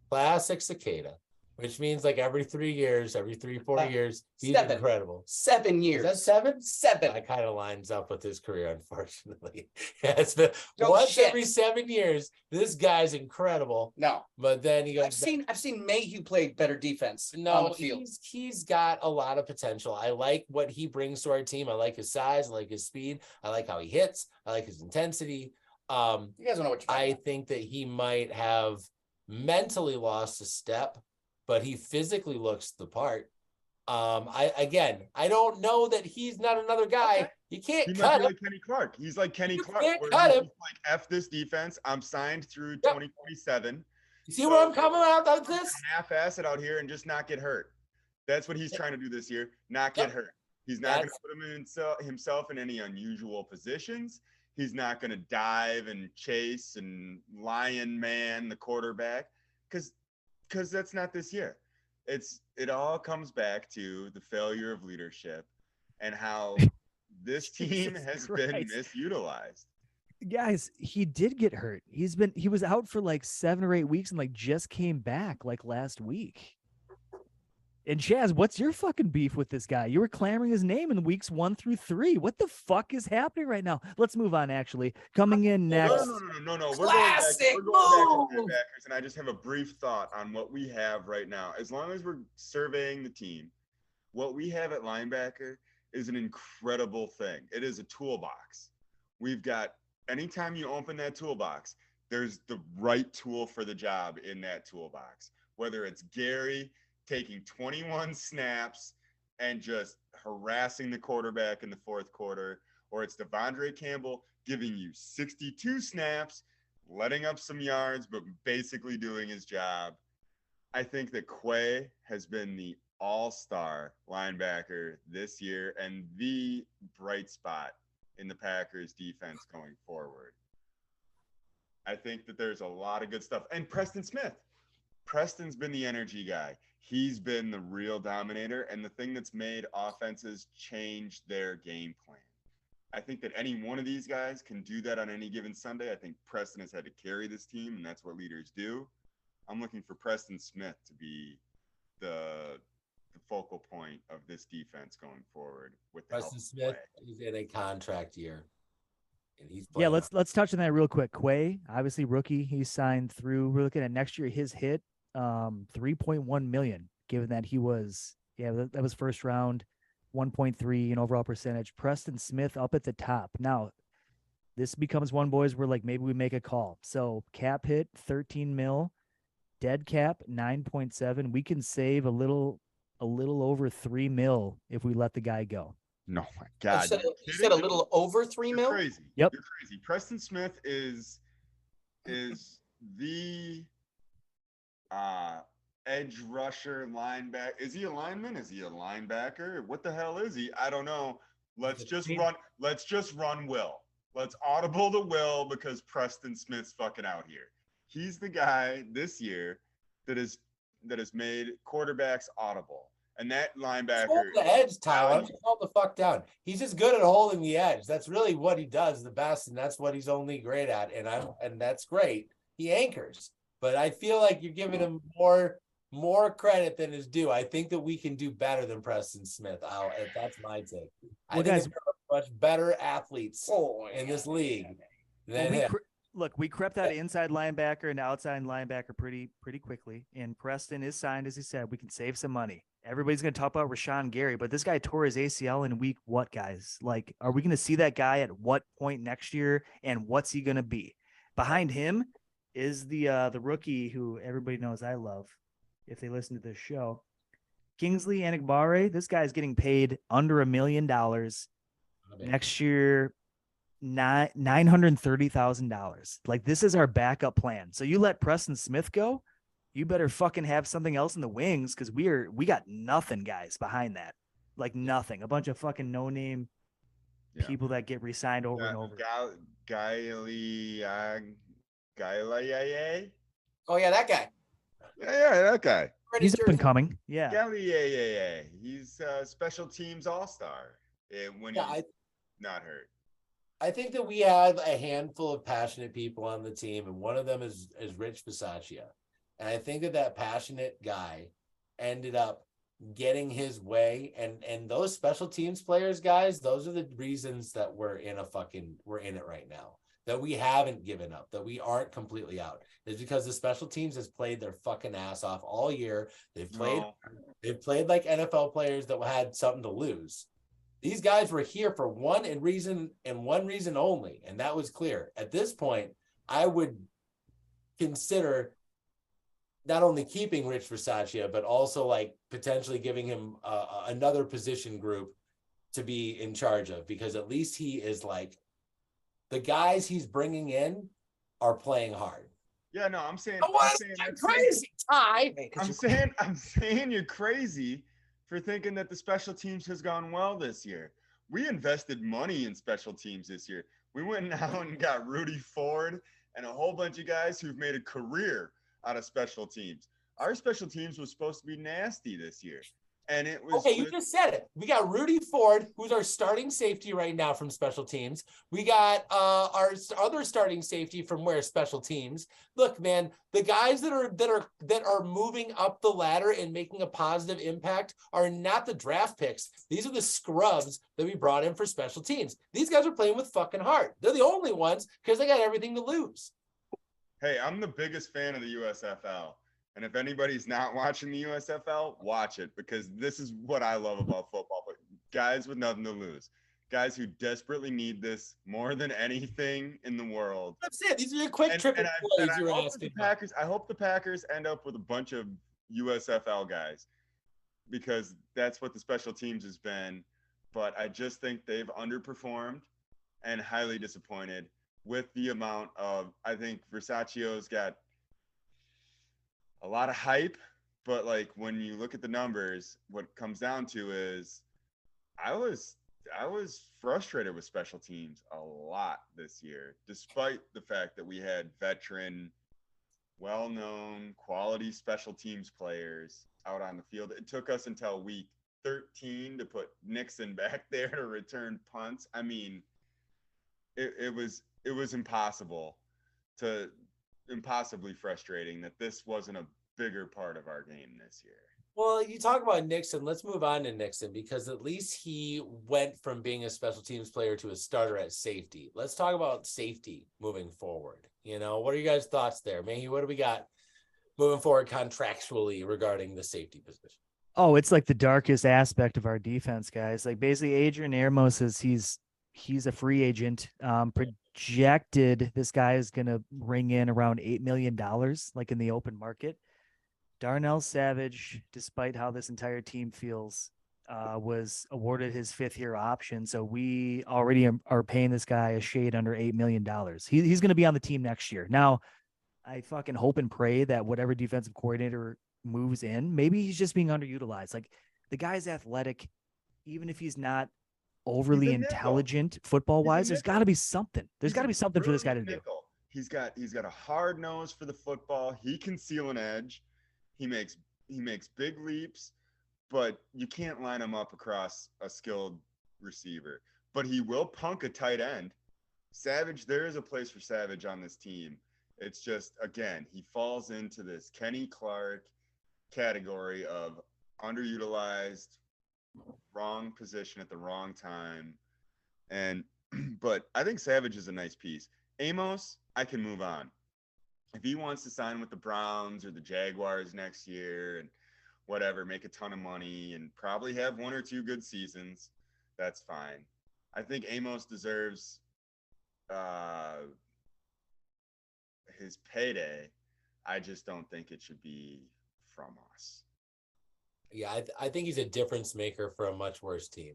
Classic cicada, which means like every 3 years, every 4 years, he's 7. incredible. 7 years. Is that 7? 7. That kind of lines up with his career, unfortunately. It's been No once shit. every 7 years, this guy's incredible. No, But then he goes. I've seen Mayhew play better defense on No, the field. he's got a lot of potential. I like what he brings to our team. I like his size. I like his speed. I like how he hits. I like his intensity. You guys don't know what you're talking I about. think that he might have mentally lost a step, but he physically looks the part. I don't know that he's not another guy. Okay. You can't He might cut be him. like Kenny Clark. He's like Kenny You Clark. can't where cut he's him. just like, F this defense. I'm signed through Yep. 2027. You see where I'm coming out of this? Half-ass it out here and just not get hurt. That's what he's trying to do this year. Not get Yep. hurt. He's not going to That's- put himself in any unusual positions. he's not going to dive and chase and lion man the quarterback, because that's not this year. It all comes back to the failure of leadership and how this team Jesus has been Christ. misutilized. Guys, he did get hurt. He was out for like 7 or 8 weeks and like just came back like last week. And Chaz, what's your fucking beef with this guy? You were clamoring his name in weeks 1 through 3. What the fuck is happening right now? Let's move on. Actually, coming in next. No. Classic We're going back to move! linebackers, and I just have a brief thought on what we have right now. As long as we're surveying the team, what we have at linebacker is an incredible thing. It is a toolbox. We've got, anytime you open that toolbox, there's the right tool for the job in that toolbox. Whether it's Gary taking 21 snaps and just harassing the quarterback in the fourth quarter, or it's Devondre Campbell giving you 62 snaps, letting up some yards, but basically doing his job. I think that Quay has been the all-star linebacker this year and the bright spot in the Packers defense going forward. I think that there's a lot of good stuff. And Preston Smith. Preston's been the energy guy. He's been the real dominator and the thing that's made offenses change their game plan. I think that any one of these guys can do that on any given Sunday. I think Preston has had to carry this team, and that's what leaders do. I'm looking for Preston Smith to be the focal point of this defense going forward. With the Preston Smith is in a contract year. And he's Yeah, let's touch on that real quick. Quay, obviously rookie, he signed through. We're looking at next year. His hit 3.1 million, given that he was that was first round, 1.3 in overall percentage. Preston Smith up at the top. Now, this becomes one, boys, where like maybe we make a call. So cap hit 13 mil, dead cap 9.7. We can save a little over 3 mil if we let the guy go. No, my God. You said a little over 3 mil? Crazy. Yep. You're crazy. Preston Smith is the edge rusher linebacker. Is he a lineman? Is he a linebacker? What the hell is he? I don't know. Let's just run Will. Let's audible to Will because Preston Smith's fucking out here. He's the guy this year that has made quarterbacks audible. And that linebacker. Hold the edge, Tyler. Calm the fuck down. He's just good at holding the edge. That's really what he does the best, and that's what he's only great at. And that's great. He anchors, but I feel like you're giving him more credit than his due. I think that we can do better than Preston Smith. That's my take. I think guys, there are much better athletes in this league than him. We crept out inside linebacker and outside linebacker pretty quickly. And Preston is signed, as he said. We can save some money. Everybody's going to talk about Rashawn Gary, but this guy tore his ACL in week what, guys? Like, are we going to see that guy at what point next year, and what's he going to be? Behind him is the rookie who everybody knows I love if they listen to this show, Kingsley Enagbare. This guy's getting paid under $1 million next year, $930,000. Like, this is our backup plan. So you let Preston Smith go, you better fucking have something else in the wings, because we got nothing, guys, behind that. Like, nothing. A bunch of fucking no-name people that get re-signed over and over. Gailaye? Oh, yeah, that guy. Yeah, that guy. He's up and coming. Yeah. Gailaye. He's a special teams all-star when he's not hurt. I think that we have a handful of passionate people on the team, and one of them is Rich Bisaccia. And I think that passionate guy ended up getting his way. And those special teams players, guys, those are the reasons that we're in it right now. That we haven't given up, that we aren't completely out. It's because the special teams has played their fucking ass off all year. They've played like NFL players that had something to lose. These guys were here for one reason only, and that was clear. At this point, I would consider not only keeping Rich Bisaccia, but also like potentially giving him another position group to be in charge of, because at least he is like, the guys he's bringing in are playing hard. Yeah, no, I'm saying I'm crazy, Ty. I'm saying you're crazy for thinking that the special teams has gone well this year. We invested money in special teams this year. We went out and got Rudy Ford and a whole bunch of guys who've made a career out of special teams. Our special teams was supposed to be nasty this year. And it was Okay, you just said it. We got Rudy Ford, who's our starting safety right now from special teams. We got our other starting safety from where special teams. Look, man, the guys that are moving up the ladder and making a positive impact are not the draft picks. These are the scrubs that we brought in for special teams. These guys are playing with fucking heart. They're the only ones because they got everything to lose. Hey, I'm the biggest fan of the USFL. And if anybody's not watching the USFL, watch it, because this is what I love about football. But guys with nothing to lose, guys who desperately need this more than anything in the world. That's it. These are your quick trip plays you were asking. I hope the Packers end up with a bunch of USFL guys, because that's what the special teams has been. But I just think they've underperformed and highly disappointed with the amount of, I think Versacchio's got a lot of hype, but like when you look at the numbers, what comes down to is I was frustrated with special teams a lot this year, despite the fact that we had veteran, well-known, quality special teams players out on the field. It took us until week 13 to put Nixon back there to return punts. I mean, it was impossibly frustrating that this wasn't a bigger part of our game this year. Well, you talk about Nixon. Let's move on to Nixon, because at least he went from being a special teams player to a starter at safety. Let's talk about safety moving forward. What are you guys' thoughts there? Maybe what do we got moving forward contractually regarding the safety position? Oh, it's like the darkest aspect of our defense, guys. Like basically Adrian Amos he's a free agent. Projected this guy is going to ring in around $8 million, like in the open market. Darnell Savage, despite how this entire team feels, was awarded his 5th-year option. So we already are paying this guy a shade under $8 million. He's going to be on the team next year. Now, I fucking hope and pray that whatever defensive coordinator moves in, maybe he's just being underutilized. Like, the guy's athletic, even if he's not overly intelligent football wise, there's got to be something. There's got to be something for this guy to do. He's got a hard nose for the football. He can seal an edge. He makes big leaps, but you can't line him up across a skilled receiver. But he will punk a tight end. Savage, there is a place for Savage on this team. It's just, again, he falls into this Kenny Clark category of underutilized, wrong position at the wrong time. But I think Savage is a nice piece. Amos, I can move on. If he wants to sign with the Browns or the Jaguars next year and whatever, make a ton of money and probably have 1 or 2 good seasons, that's fine. I think Amos deserves his payday. I just don't think it should be from us. Yeah, I think he's a difference maker for a much worse team.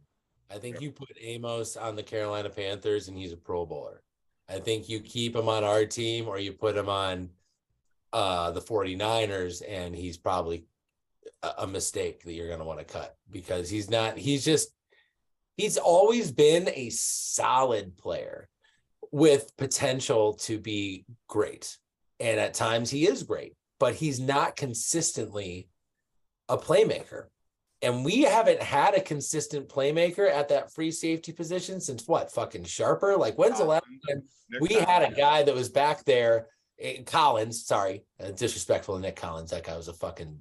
I think you put Amos on the Carolina Panthers and he's a Pro Bowler. I think you keep him on our team or you put him on the 49ers and he's probably a mistake that you're going to want to cut, because he's always been a solid player with potential to be great. And at times he is great, but he's not consistently a playmaker. And we haven't had a consistent playmaker at that free safety position since what? Fucking Sharper? Like, when's the last time we had a guy that was back there? Collins, sorry, disrespectful to Nick Collins. That guy was a fucking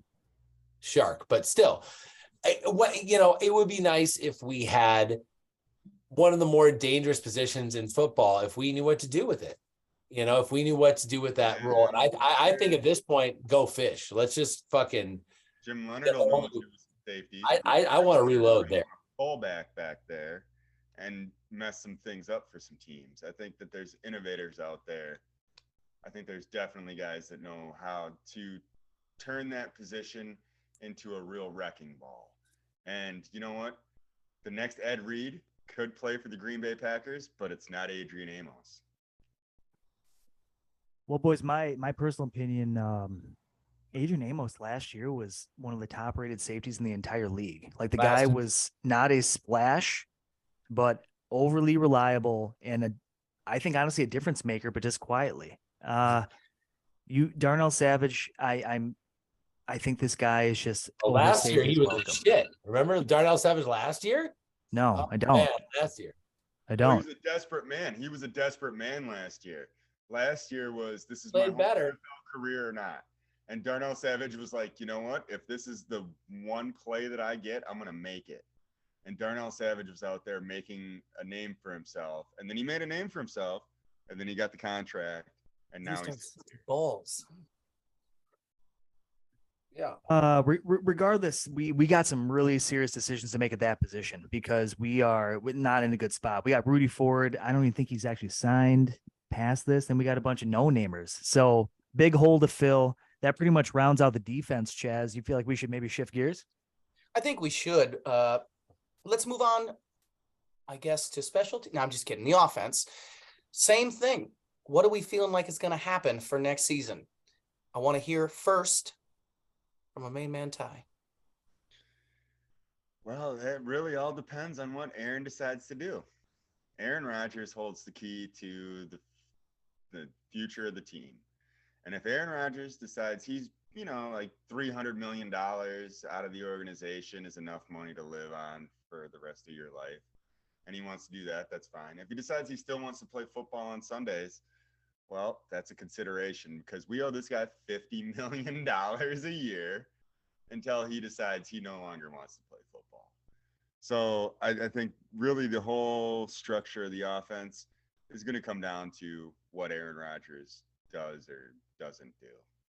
shark. But still, it would be nice if we had one of the more dangerous positions in football, if we knew what to do with it. If we knew what to do with that role. And I think at this point, go fish. Let's just fucking Jim Leonard will know safety. I want to reload there. Fullback back there and mess some things up for some teams. I think that there's innovators out there. I think there's definitely guys that know how to turn that position into a real wrecking ball. And you know what? The next Ed Reed could play for the Green Bay Packers, but it's not Adrian Amos. Well, boys, my personal opinion, Adrian Amos last year was one of the top-rated safeties in the entire league. Like, the guy was not a splash, but overly reliable and I think honestly a difference maker, but just quietly. Darnell Savage, I think this guy is just Well, last overstayed year his he was welcome. shit. Remember Darnell Savage last year? No, Oh, I don't. man, last year. I Well, he don't. was a desperate man. He was a desperate man last year. Last year was this is Played my whole better. NFL career or not. And Darnell Savage was like, you know what? If this is the one play that I get, I'm gonna make it. And Darnell Savage was out there making a name for himself. And then he made a name for himself. And then he got the contract. And now he's balls. Yeah. Regardless, we got some really serious decisions to make at that position because we're not in a good spot. We got Rudy Ford. I don't even think he's actually signed past this. And we got a bunch of no-namers. So big hole to fill. That pretty much rounds out the defense, Chaz. You feel like we should maybe shift gears? I think we should. Let's move on, I guess, to specialty. No, I'm just kidding. The offense. Same thing. What are we feeling like is going to happen for next season? I want to hear first from a main man, Ty. Well, that really all depends on what Aaron decides to do. Aaron Rodgers holds the key to the future of the team. And if Aaron Rodgers decides he's, like $300 million out of the organization is enough money to live on for the rest of your life, and he wants to do that, that's fine. If he decides he still wants to play football on Sundays, well, that's a consideration because we owe this guy $50 million a year until he decides he no longer wants to play football. So I think really the whole structure of the offense is going to come down to what Aaron Rodgers does or doesn't do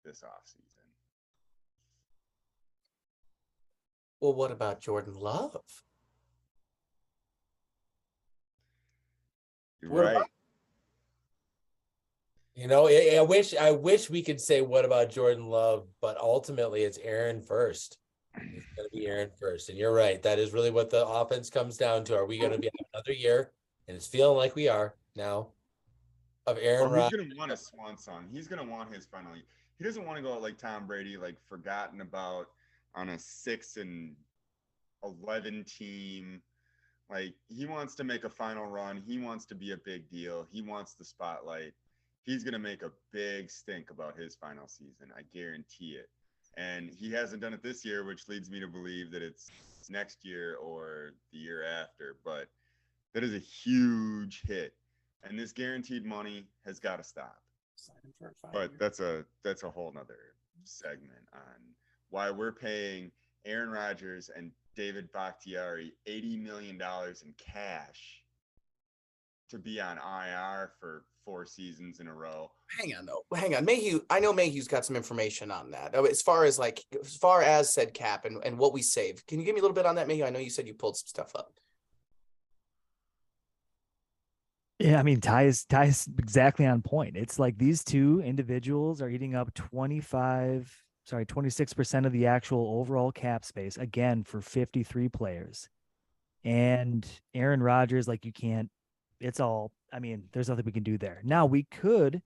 this offseason. Well, what about Jordan Love? You're What right. about- I wish we could say what about Jordan Love, but ultimately it's Aaron first. It's going to be Aaron first. And you're right. That is really what the offense comes down to. Are we going to be another year? And it's feeling like we are now of Aaron Well, he's Rodgers. going to want a swan song. He's going to want his final. He doesn't want to go out like Tom Brady, like forgotten about on a 6-11 team. Like he wants to make a final run. He wants to be a big deal. He wants the spotlight. He's going to make a big stink about his final season. I guarantee it. And he hasn't done it this year, which leads me to believe that it's next year or the year after. But that is a huge hit. And this guaranteed money has got to stop. But that's a whole nother segment on why we're paying Aaron Rodgers and David Bakhtiari $80 million in cash to be on IR for 4 seasons in a row. Hang on. Mayhew, I know Mayhew's got some information on that. As far as said cap and what we save. Can you give me a little bit on that, Mayhew? I know you said you pulled some stuff up. Yeah, I mean, Ty's exactly on point. It's like these two individuals are eating up 26% of the actual overall cap space, again, for 53 players. And Aaron Rodgers, like there's nothing we can do there. Now, we could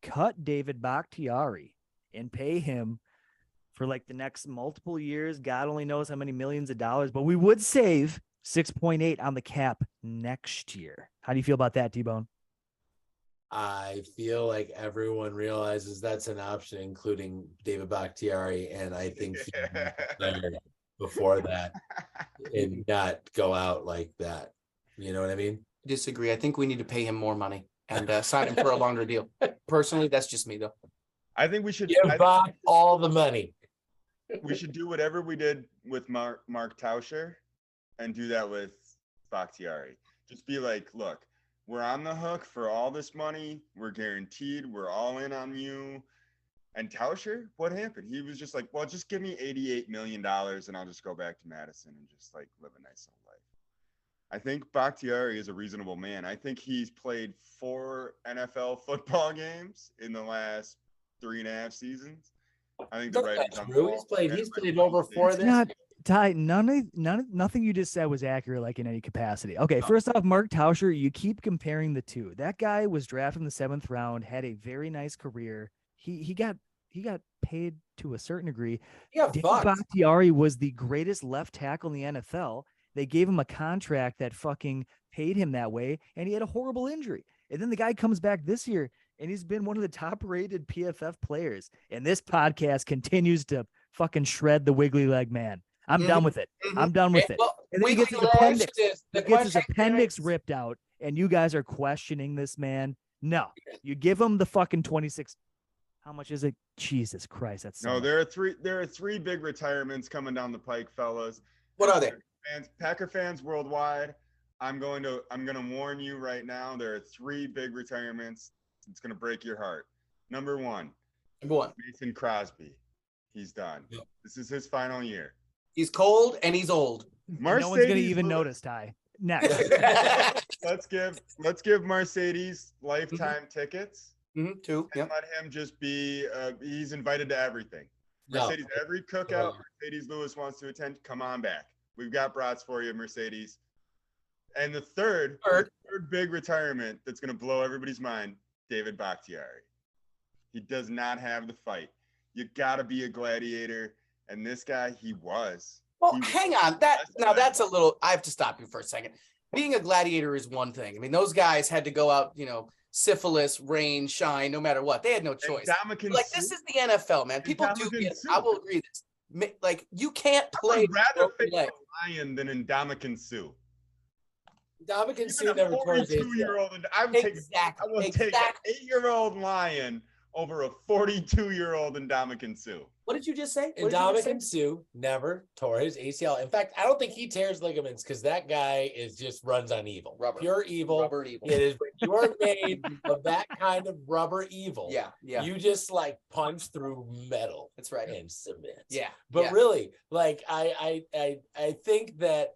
cut David Bakhtiari and pay him for like the next multiple years. God only knows how many millions of dollars, but we would save 6.8 on the cap next year. How do you feel about that, T-Bone? I feel like everyone realizes that's an option, including David Bakhtiari, and I think he there before that and not go out like that. You know what I mean? Disagree. I think we need to pay him more money and sign him for a longer deal. Personally, that's just me, though. I think we should Give Bach all the money. we should do whatever we did with Mark Tauscher and do that with Bakhtiari. Just be like, look, we're on the hook for all this money. We're guaranteed. We're all in on you. And Tauscher, what happened? He was just like, well, just give me $88 million and I'll just go back to Madison and just like live a nice little life. I think Bakhtiari is a reasonable man. I think he's played 4 NFL football games in the last 3.5 seasons. I think the That's writing's not on the true. wall. He's played over 4 It's this not, year. Ty, nothing you just said was accurate, like in any capacity. Okay, first off, Mark Tauscher, you keep comparing the two. That guy was drafted in the 7th round, had a very nice career. He got paid to a certain degree. Yeah, David fucked. Bakhtiari was the greatest left tackle in the NFL. They gave him a contract that fucking paid him that way, and he had a horrible injury. And then the guy comes back this year and he's been one of the top rated PFF players. And this podcast continues to fucking shred the wiggly leg man. I'm done with it. I'm done with it. Well, And then he gets his Wiggly Legs appendix. is- the He gets his question appendix is- ripped out, and you guys are questioning this man. No, you give him the fucking 26. How much is it? Jesus Christ, that's so No, much. there are three big retirements coming down the pike, fellas. What are they? Packer fans worldwide. I'm gonna warn you right now. There are three big retirements. It's gonna break your heart. Number one, Number one, Mason Crosby. He's done. Yep. This is his final year. he's cold and he's old. No one's gonna Mercedes even Lewis- notice, Ty. Next. Let's give Mercedes lifetime tickets Two. and let him just be. He's invited to everything. No. Mercedes, every cookout Mercedes Lewis wants to attend, come on back. We've got brats for you, Mercedes. And the third big retirement that's going to blow everybody's mind, David Bakhtiari. He does not have the fight. You got to be a gladiator. And this guy, he was. Well, He- hang on. That's a little. I have to stop you for a second. Being a gladiator is one thing. I mean, those guys had to go out, syphilis, rain, shine, no matter what. They had no choice. Ndamukong Like, Suh, this is the NFL, man. People do Ndamukong get it. Suh. I will agree this. Like, you can't I play. would rather broken face leg. a lion than Ndamukong Suh. Dominican Sue Even a never tore his ACL. 42-year-old, and I would take Exactly. an 8-year-old lion over a 42-year-old Ndamukong Suh. What did you just say? And Dominican Sue never tore his ACL. In fact, I don't think he tears ligaments because that guy just runs on evil. Rubber. Pure evil. Rubber evil. It is when you are made of that kind of rubber evil. Yeah. You just like punch through metal That's right. and cement. Yeah. But yeah. really, like I think that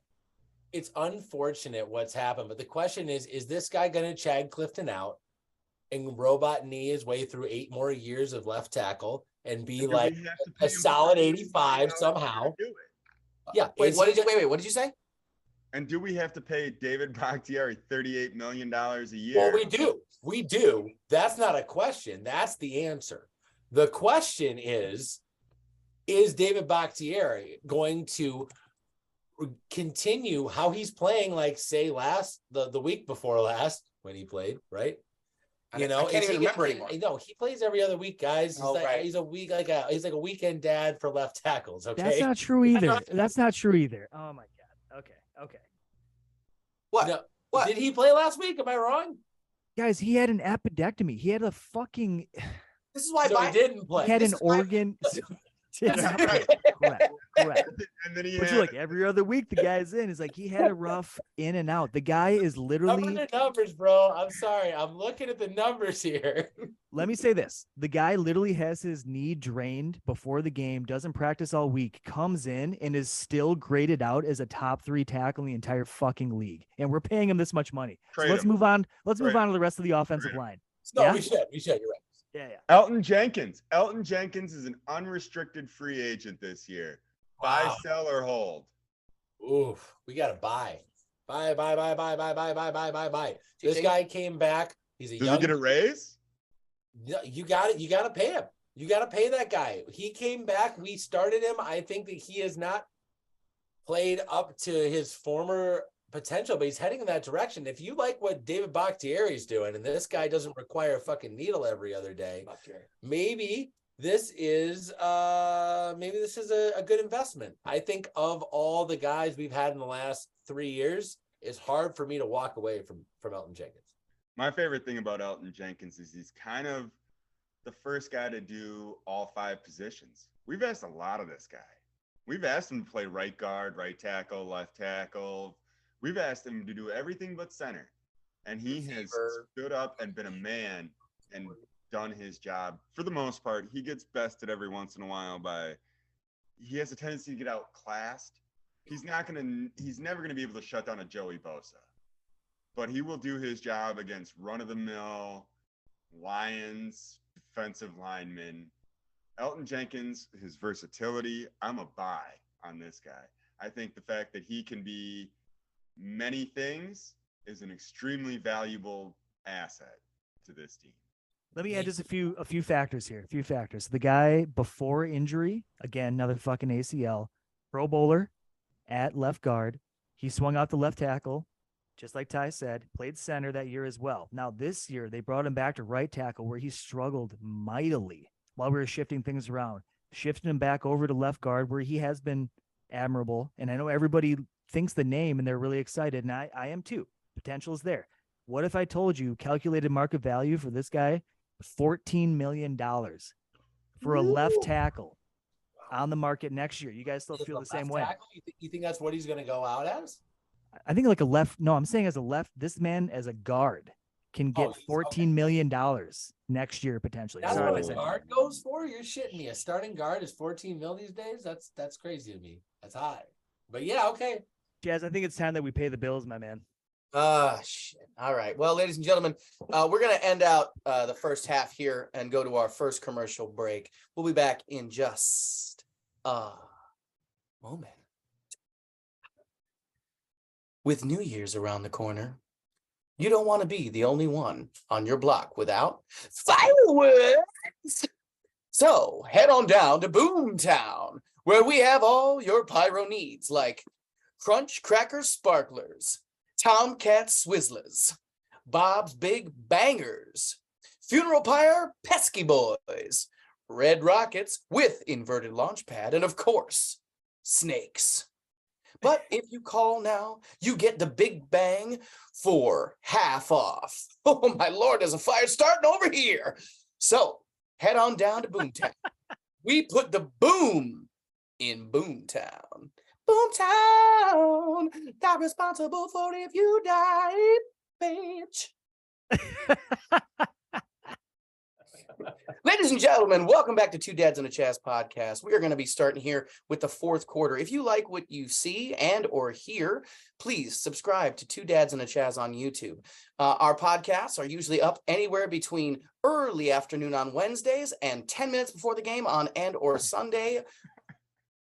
it's unfortunate what's happened. But the question is this guy gonna Chad Clifton out and robot knee his way through 8 more years of left tackle and be Do like we have to a pay him solid $40 85 somehow? to do it? Yeah. Wait, is what he did you, gonna- wait, what did you say? And do we have to pay David Bakhtiari $38 million a year? Well, we do. We do. That's not a question. That's the answer. The question is David Bakhtiari going to continue how he's playing, like say the week before last when he played, right? I can't is even he remember gonna- anymore. No, he plays every other week, guys. He's Oh, like right. he's like a weekend dad for left tackles. Okay. That's not true either. That's not true either. Oh my God. Okay. What? No, What? Did he play last week? Am I wrong? Guys, he had an appendectomy. He had a fucking This is why No, he didn't play. he had This an is why- organ. Did not play. Correct. And then he But had you're like every other week the guy's in. It's like he had a rough in and out. The guy is literally. Cover the numbers, bro. I'm sorry. I'm looking at the numbers here. Let me say this: the guy literally has his knee drained before the game, doesn't practice all week, comes in and is still graded out as a top 3 tackle in the entire fucking league, and we're paying him this much money. So Trade let's him. move on. Let's move Trade on to the rest of the offensive Trade him. line. No, Yeah? we should. You're right. Yeah. Elton Jenkins. Elton Jenkins is an unrestricted free agent this year. Buy, Wow. sell, or hold. Oof, we gotta buy. Buy. you This think- guy came back. He's a Does young. he get a raise? No, you got it. You got to pay him. You got to pay that guy. He came back. We started him. I think that he has not played up to his former potential, but he's heading in that direction. If you like what David Bakhtiari is doing, and this guy doesn't require a fucking needle every other day, maybe this is a good investment. I think of all the guys we've had in the last 3 years, it's hard for me to walk away from Elton Jenkins. My favorite thing about Elton Jenkins is he's kind of the first guy to do all 5 positions. We've asked a lot of this guy. We've asked him to play right guard, right tackle, left tackle. We've asked him to do everything but center. And he has Receiver. stood up and been a man and done his job. For the most part, he gets bested every once in a while he has a tendency to get outclassed. He's never going to be able to shut down a Joey Bosa. But he will do his job against run-of-the-mill Lions defensive linemen. Elton Jenkins, his versatility, I'm a buy on this guy. I think the fact that he can be many things is an extremely valuable asset to this team. Let me add just a few factors here. The guy before injury, again, another fucking ACL, Pro Bowler at left guard. He swung out the left tackle just like Ty said, played center that year as well. Now, this year, they brought him back to right tackle where he struggled mightily while we were shifting things around, shifting him back over to left guard where he has been admirable. And I know everybody thinks the name and they're really excited, and I am too. Potential is there. What if I told you calculated market value for this guy, $14 million for a left tackle on the market next year? You guys still feel the same way? You think that's what he's going to go out as? I think like a left. No, I'm saying as a left, this man as a guard can get $14 million next year potentially. That's Sorry what if I a said guard goes for? You're shitting me. A starting guard is 14 mil these days? That's crazy to me. That's high. But yeah, okay. Jazz, I think it's time that we pay the bills, my man. Shit. All right. Well, ladies and gentlemen, we're going to end out the first half here and go to our first commercial break. We'll be back in just a moment. With New Year's around the corner, you don't want to be the only one on your block without fireworks. So head on down to Boomtown, where we have all your pyro needs, like Crunch Cracker Sparklers, Tomcat Swizzlers, Bob's Big Bangers, Funeral Pyre Pesky Boys, Red Rockets with inverted launch pad, and of course, snakes. But if you call now, you get the Big Bang for half off. Oh my Lord, there's a fire starting over here. So head on down to Boomtown. We put the boom in Boomtown. Boomtown, not responsible for if you die, bitch. Ladies and gentlemen, welcome back to Two Dads and a Chaz podcast. We are going to be starting here with the fourth quarter. If you like what you see and or hear, please subscribe to Two Dads and a Chaz on YouTube. Our podcasts are usually up anywhere between early afternoon on Wednesdays and 10 minutes before the game on and or Sunday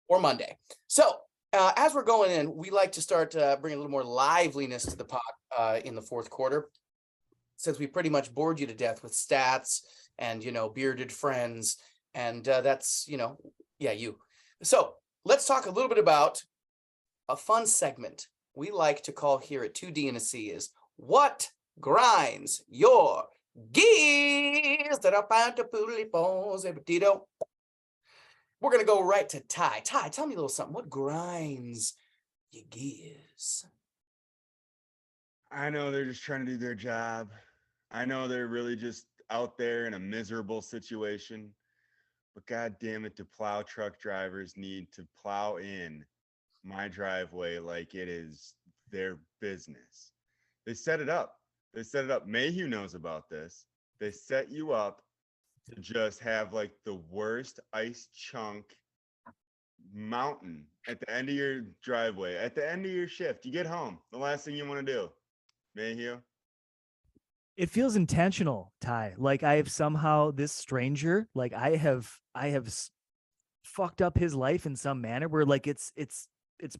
or Monday. So as we're going in, we like to start bringing a little more liveliness to the pod in the fourth quarter, since we pretty much bored you to death with stats and, bearded friends. And that's, you. So let's talk a little bit about a fun segment we like to call here at 2D and a C is What Grinds Your Gears? We're going to go right to Ty. Ty, tell me a little something. What grinds your gears? I know they're just trying to do their job. I know they're really just out there in a miserable situation. But God damn it, do plow truck drivers need to plow in my driveway like it is their business? They set it up. Mayhew knows about this. They set you up to just have like the worst ice chunk mountain at the end of your driveway, at the end of your shift. You get home, the last thing you want to do, Mayhew. It feels intentional, Ty. Like I have somehow this stranger, like I have fucked up his life in some manner where like it's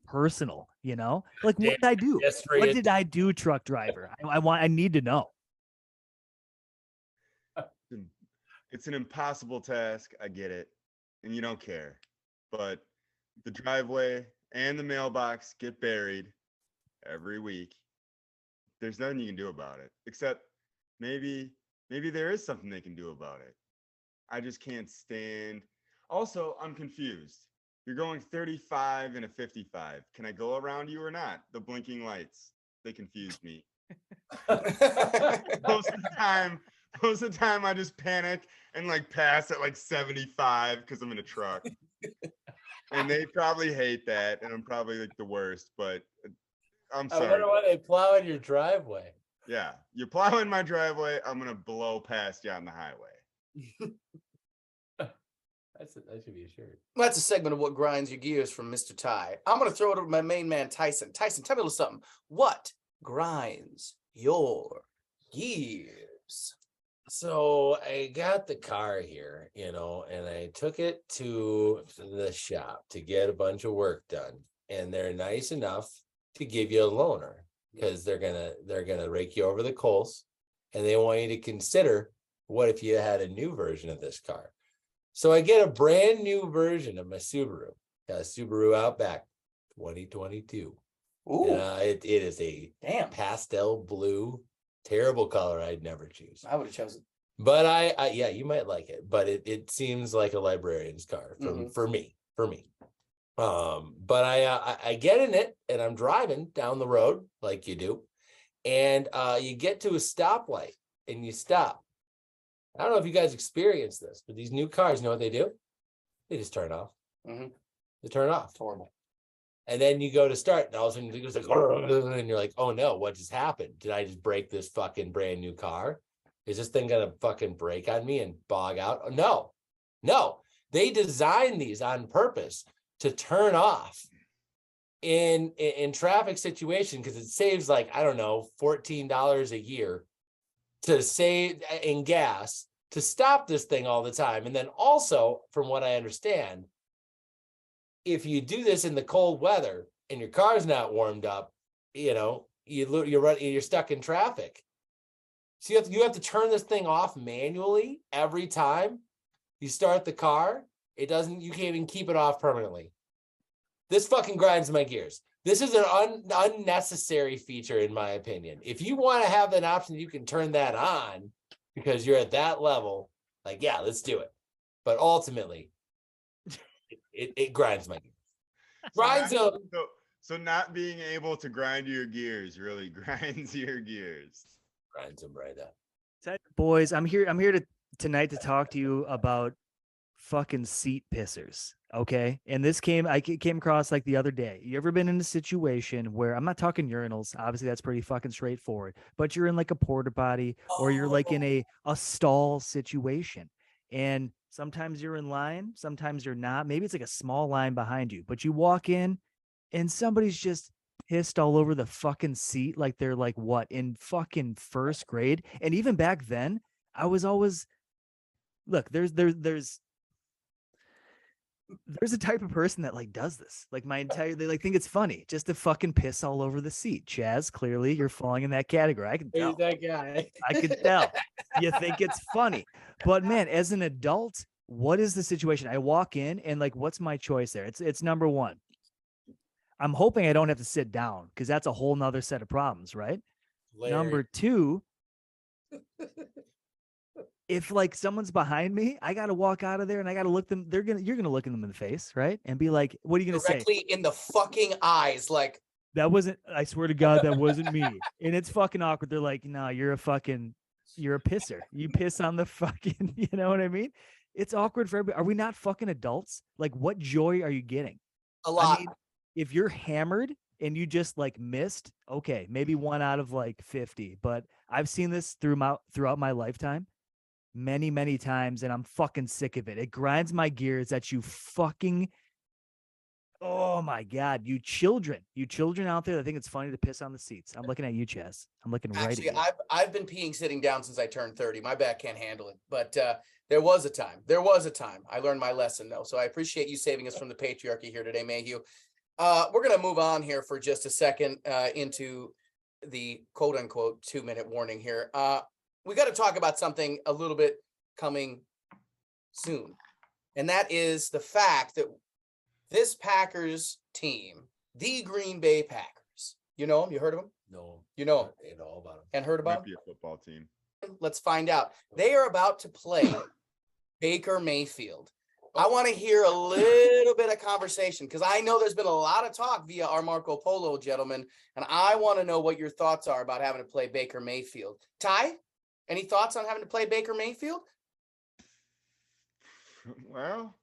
personal, Like what did I do? What did I do, truck driver? I need to know. It's an impossible task. I get it. And you don't care. But the driveway and the mailbox get buried every week. There's nothing you can do about it, except maybe there is something they can do about it. I just can't stand. Also, I'm confused. You're going 35 and a 55. Can I go around you or not? The blinking lights, they confused me. Most of the time I just panic and like pass at like 75 because I'm in a truck. And they probably hate that, and I'm probably like the worst, but I'm sorry. I wonder why they plow in your driveway. Yeah, you're plowing my driveway, I'm gonna blow past you on the highway. That should be a shirt. That's a segment of What Grinds Your Gears from Mr. Ty. I'm going to throw it over to my main man, Tyson. Tyson, tell me a little something. What grinds your gears? So I got the car here, and I took it to the shop to get a bunch of work done. And they're nice enough to give you a loaner because they're gonna rake you over the coals, and they want you to consider what if you had a new version of this car. So I get a brand new version of my Subaru. Got a Subaru Outback 2022. Ooh, It is a damn. pastel blue, terrible color. I'd never choose. I would have chosen. But I yeah, you might like it, but it seems like a librarian's car for me. But I get in it and I'm driving down the road like you do, and you get to a stoplight and you stop. I don't know if you guys experience this, but these new cars, you know what they do? They just turn off. Mhm. They turn off. It's horrible. And then you go to start, and all of a sudden it goes like, and you're like, oh no, what just happened? Did I just break this fucking brand new car? Is this thing gonna fucking break on me and bog out? No. They designed these on purpose to turn off in traffic situation because it saves like, I don't know, $14 a year to save in gas to stop this thing all the time. And then also, from what I understand, if you do this in the cold weather and your car's not warmed up, you're stuck in traffic. So you have to turn this thing off manually every time you start the car. You can't even keep it off permanently. This fucking grinds my gears. This is an unnecessary feature, in my opinion. If you want to have an option, you can turn that on because you're at that level. Like, yeah, let's do it. But ultimately, it grinds my gears. So not being able to grind your gears really grinds your gears. Grinds them right up. Boys, I'm here tonight to talk to you about fucking seat pissers. Okay. And I came across like the other day. You ever been in a situation where, I'm not talking urinals, obviously that's pretty fucking straightforward, but you're in like a porta potty or you're like in a stall situation, and sometimes you're in line, sometimes you're not. Maybe it's like a small line behind you, but you walk in and somebody's just pissed all over the fucking seat like they're like what, in fucking first grade. And even back then, I was always, look, there's a type of person that like does this. Like they like think it's funny just to fucking piss all over the seat. Chaz, clearly you're falling in that category. I can tell. That guy. I can tell. You think it's funny. But man, as an adult, what is the situation? I walk in and like, what's my choice there? It's number one. I'm hoping I don't have to sit down because that's a whole nother set of problems, right? Larry. Number two, if like someone's behind me, I got to walk out of there and I got to look them. You're going to look at them in the face, right? And be like, what are you going to say? Directly in the fucking eyes. Like, that wasn't, I swear to God, that wasn't me. And it's fucking awkward. They're like, no, you're a pisser. You piss on the fucking, you know what I mean? It's awkward for everybody. Are we not fucking adults? Like, what joy are you getting? a lot. I mean, if you're hammered and you just like missed, okay, maybe 1 out of like 50, but I've seen this throughout my lifetime many, many times, and I'm fucking sick of it. It grinds my gears that you fucking, oh my God, you children out there that think it's funny to piss on the seats. I'm looking at you, Chaz. I'm looking right Actually, at you. I've been peeing sitting down since I turned 30. My back can't handle it. But there was a time. I learned my lesson, though. So I appreciate you saving us from the patriarchy here today, Mayhew. We're going to move on here for just a second into the quote unquote 2-minute warning here. We got to talk about something a little bit coming soon. And that is the fact that this Packers team, the Green Bay Packers, you know them? You heard of them? No. You know them? I know all about him. And heard about Might be a football team. them? Let's find out. They are about to play Baker Mayfield. I want to hear a little bit of conversation because I know there's been a lot of talk via our Marco Polo gentleman, and I want to know what your thoughts are about having to play Baker Mayfield. Ty, any thoughts on having to play Baker Mayfield? Well,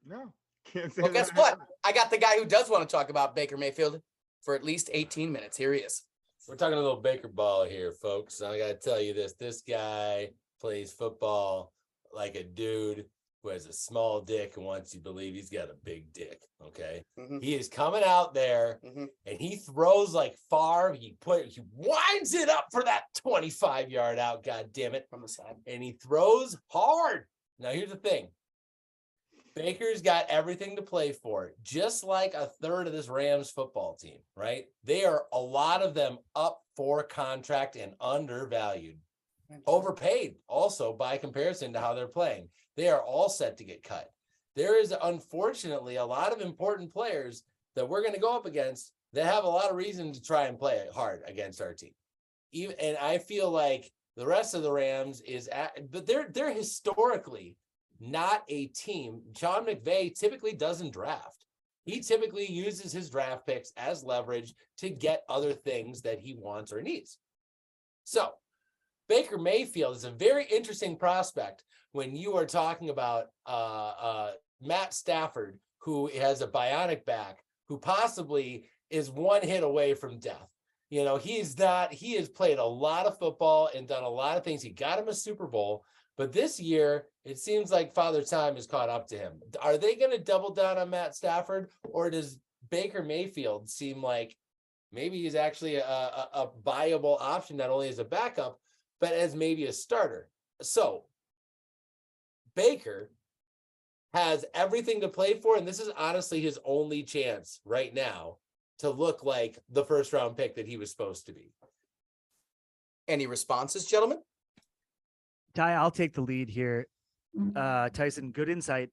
no. Can't say Well, guess that. what? I got the guy who does want to talk about Baker Mayfield for at least 18 minutes. Here he is. We're talking a little Baker ball here, folks. I got to tell you this. This guy plays football like a dude who has a small dick and wants you to believe he's got a big dick, okay? Mhm. He is coming out there Mhm. and he throws like far. He winds it up for that 25-yard out, God damn it. From the side. And he throws hard. Now, here's the thing. Baker's got everything to play for, just like a third of this Rams football team, right? They are, a lot of them, up for contract and undervalued. Overpaid also by comparison to how they're playing. They are all set to get cut. There is, unfortunately, a lot of important players that we're going to go up against that have a lot of reason to try and play hard against our team. And I feel like the rest of the Rams but they're historically not a team. Sean McVay typically doesn't draft. He typically uses his draft picks as leverage to get other things that he wants or needs. So Baker Mayfield is a very interesting prospect when you are talking about Matt Stafford, who has a bionic back, who possibly is one hit away from death. You know, he has played a lot of football and done a lot of things. He got him a Super Bowl, but this year it seems like Father Time has caught up to him. Are they going to double down on Matt Stafford, or does Baker Mayfield seem like maybe he's actually a viable option, not only as a backup, but as maybe a starter? So Baker has everything to play for, and this is honestly his only chance right now to look like the first round pick that he was supposed to be. Any responses, gentlemen? Ty, I'll take the lead here. Tyson, good insight.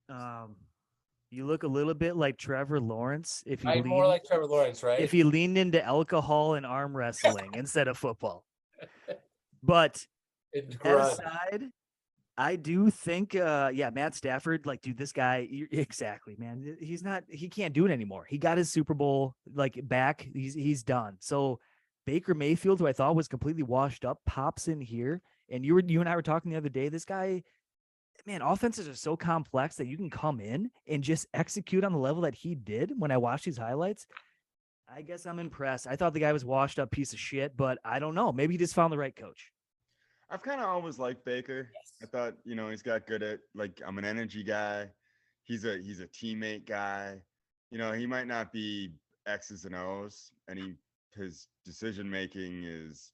You look a little bit like Trevor Lawrence More like Trevor Lawrence, right? if he leaned into alcohol and arm wrestling instead of football. But that aside, I do think, Matt Stafford, like, dude, this guy, exactly, man. He can't do it anymore. He got his Super Bowl back. He's done. So Baker Mayfield, who I thought was completely washed up, pops in here. And you and I were talking the other day, this guy, man, offenses are so complex that you can come in and just execute on the level that he did. When I watched these highlights, I guess I'm impressed. I thought the guy was washed up piece of shit, but I don't know. Maybe he just found the right coach. I've kind of always liked Baker. Yes. I thought, he's got good at, I'm an energy guy. He's a teammate guy. He might not be X's and O's, and his decision making is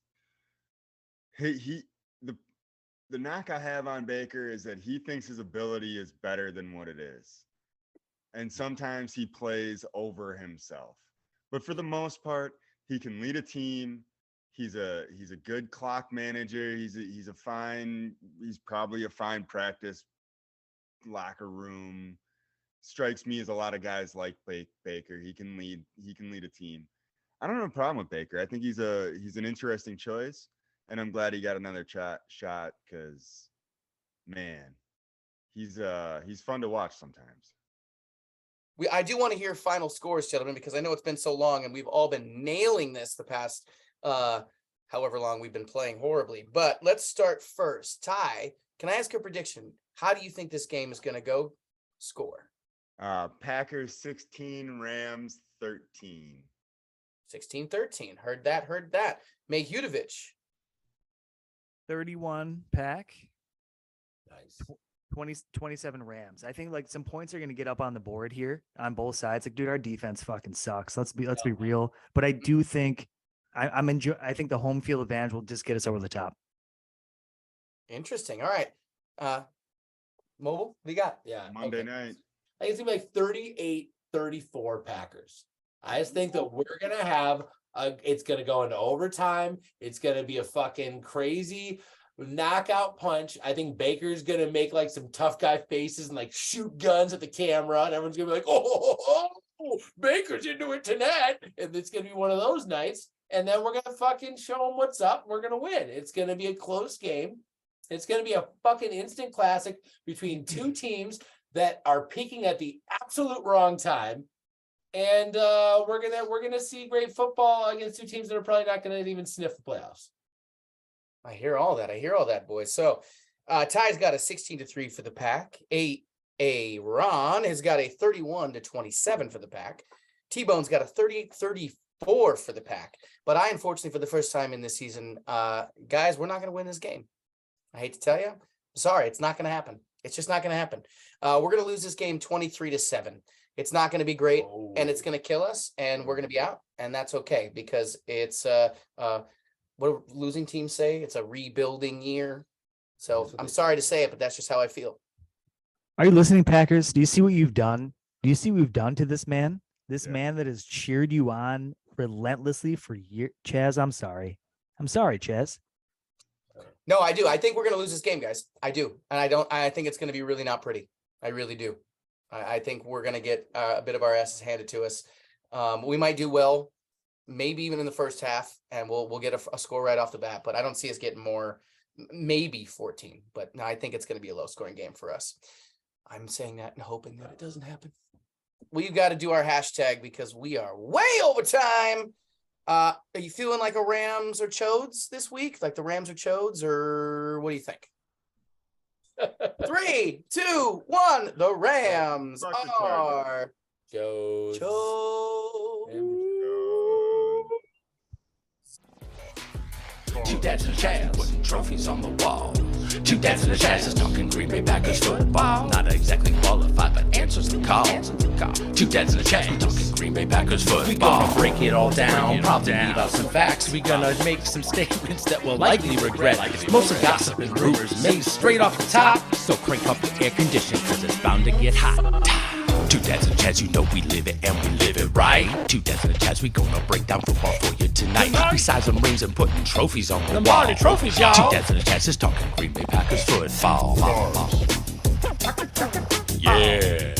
the knock I have on Baker is that he thinks his ability is better than what it is. And sometimes he plays over himself. But for the most part, he can lead a team. He's a good clock manager. He's probably a fine practice locker room. Strikes me as a lot of guys like Baker. He can lead a team. I don't have a problem with Baker. I think he's an interesting choice, and I'm glad he got another shot because, man, he's fun to watch sometimes. I do want to hear final scores, gentlemen, because I know it's been so long and we've all been nailing this the past however long we've been playing horribly. But let's start first. Ty, can I ask a prediction? How do you think this game is going to go? Score. Packers 16, Rams 13. 16-13. Heard that. Mehudovich. 31 Pack. Nice. 27 Rams. I think some points are going to get up on the board here on both sides. Dude, our defense fucking sucks. Let's be real. But I do think I think the home field advantage will just get us over the top. Interesting. All right. Mobile, what do you got? Yeah. Monday night. I think it's going to be 38-34 Packers. I just think that we're going to have it's going to go into overtime. It's going to be a fucking crazy knockout punch. I think Baker's going to make some tough guy faces and shoot guns at the camera, and everyone's going to be like, oh, Baker's into it tonight. And it's going to be one of those nights. And then we're going to fucking show them what's up. We're going to win. It's going to be a close game. It's going to be a fucking instant classic between two teams that are peaking at the absolute wrong time. And we're gonna see great football against two teams that are probably not going to even sniff the playoffs. I hear all that, boys. So Ty's got a 16-3 for the Pack. Ron has got a 31-27 for the Pack. T-Bone's got a 38-34 for the Pack. But I, unfortunately, for the first time in this season, guys, we're not going to win this game. I hate to tell you. Sorry, it's not going to happen. It's just not going to happen. We're going to lose this game 23-7. It's not going to be great, and it's going to kill us, and we're going to be out, and that's okay because it's what do losing teams say? It's a rebuilding year. So I'm sorry to say it, but that's just how I feel. Are you listening, Packers? Do you see what you've done? Do you see what we've done to this man? This man that has cheered you on relentlessly for years. Chaz, I'm sorry. Chaz. No, I do. I think we're going to lose this game, guys. I do. And I think it's going to be really not pretty. I really do. I think we're going to get a bit of our asses handed to us. We might do well, maybe even in the first half, and we'll get a score right off the bat. But I don't see us getting more, maybe 14. But no, I think it's going to be a low scoring game for us. I'm saying that and hoping that it doesn't happen. We've got to do our hashtag because we are way over time. Are you feeling like a Rams or Chodes this week? Like the Rams or Chodes, or what do you think? 3, 2, 1. The Rams Fuck the are Joe. Two dads and a chance, putting trophies on the wall. Two dads and a chance, talking Green Bay Packers football. Not exactly qualified, but answers the call. Two dads and a chance, talking Green Bay Packers football. We gonna break it all down, probably leave out some facts. We gonna make some statements that we'll likely regret. Most of gossip and rumors made straight off the top. So crank up the air conditioning, cause it's bound to get hot. Two dads and a chance, you know we live it and we live it right. Two dads and a chance, we gonna break down football for you tonight. Besides them rings and putting trophies on the wall. Lombardi trophies, y'all. Two dads and a chance is talking Green Bay Packers football. Yeah,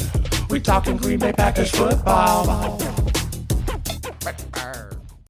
we talking Green Bay Packers football.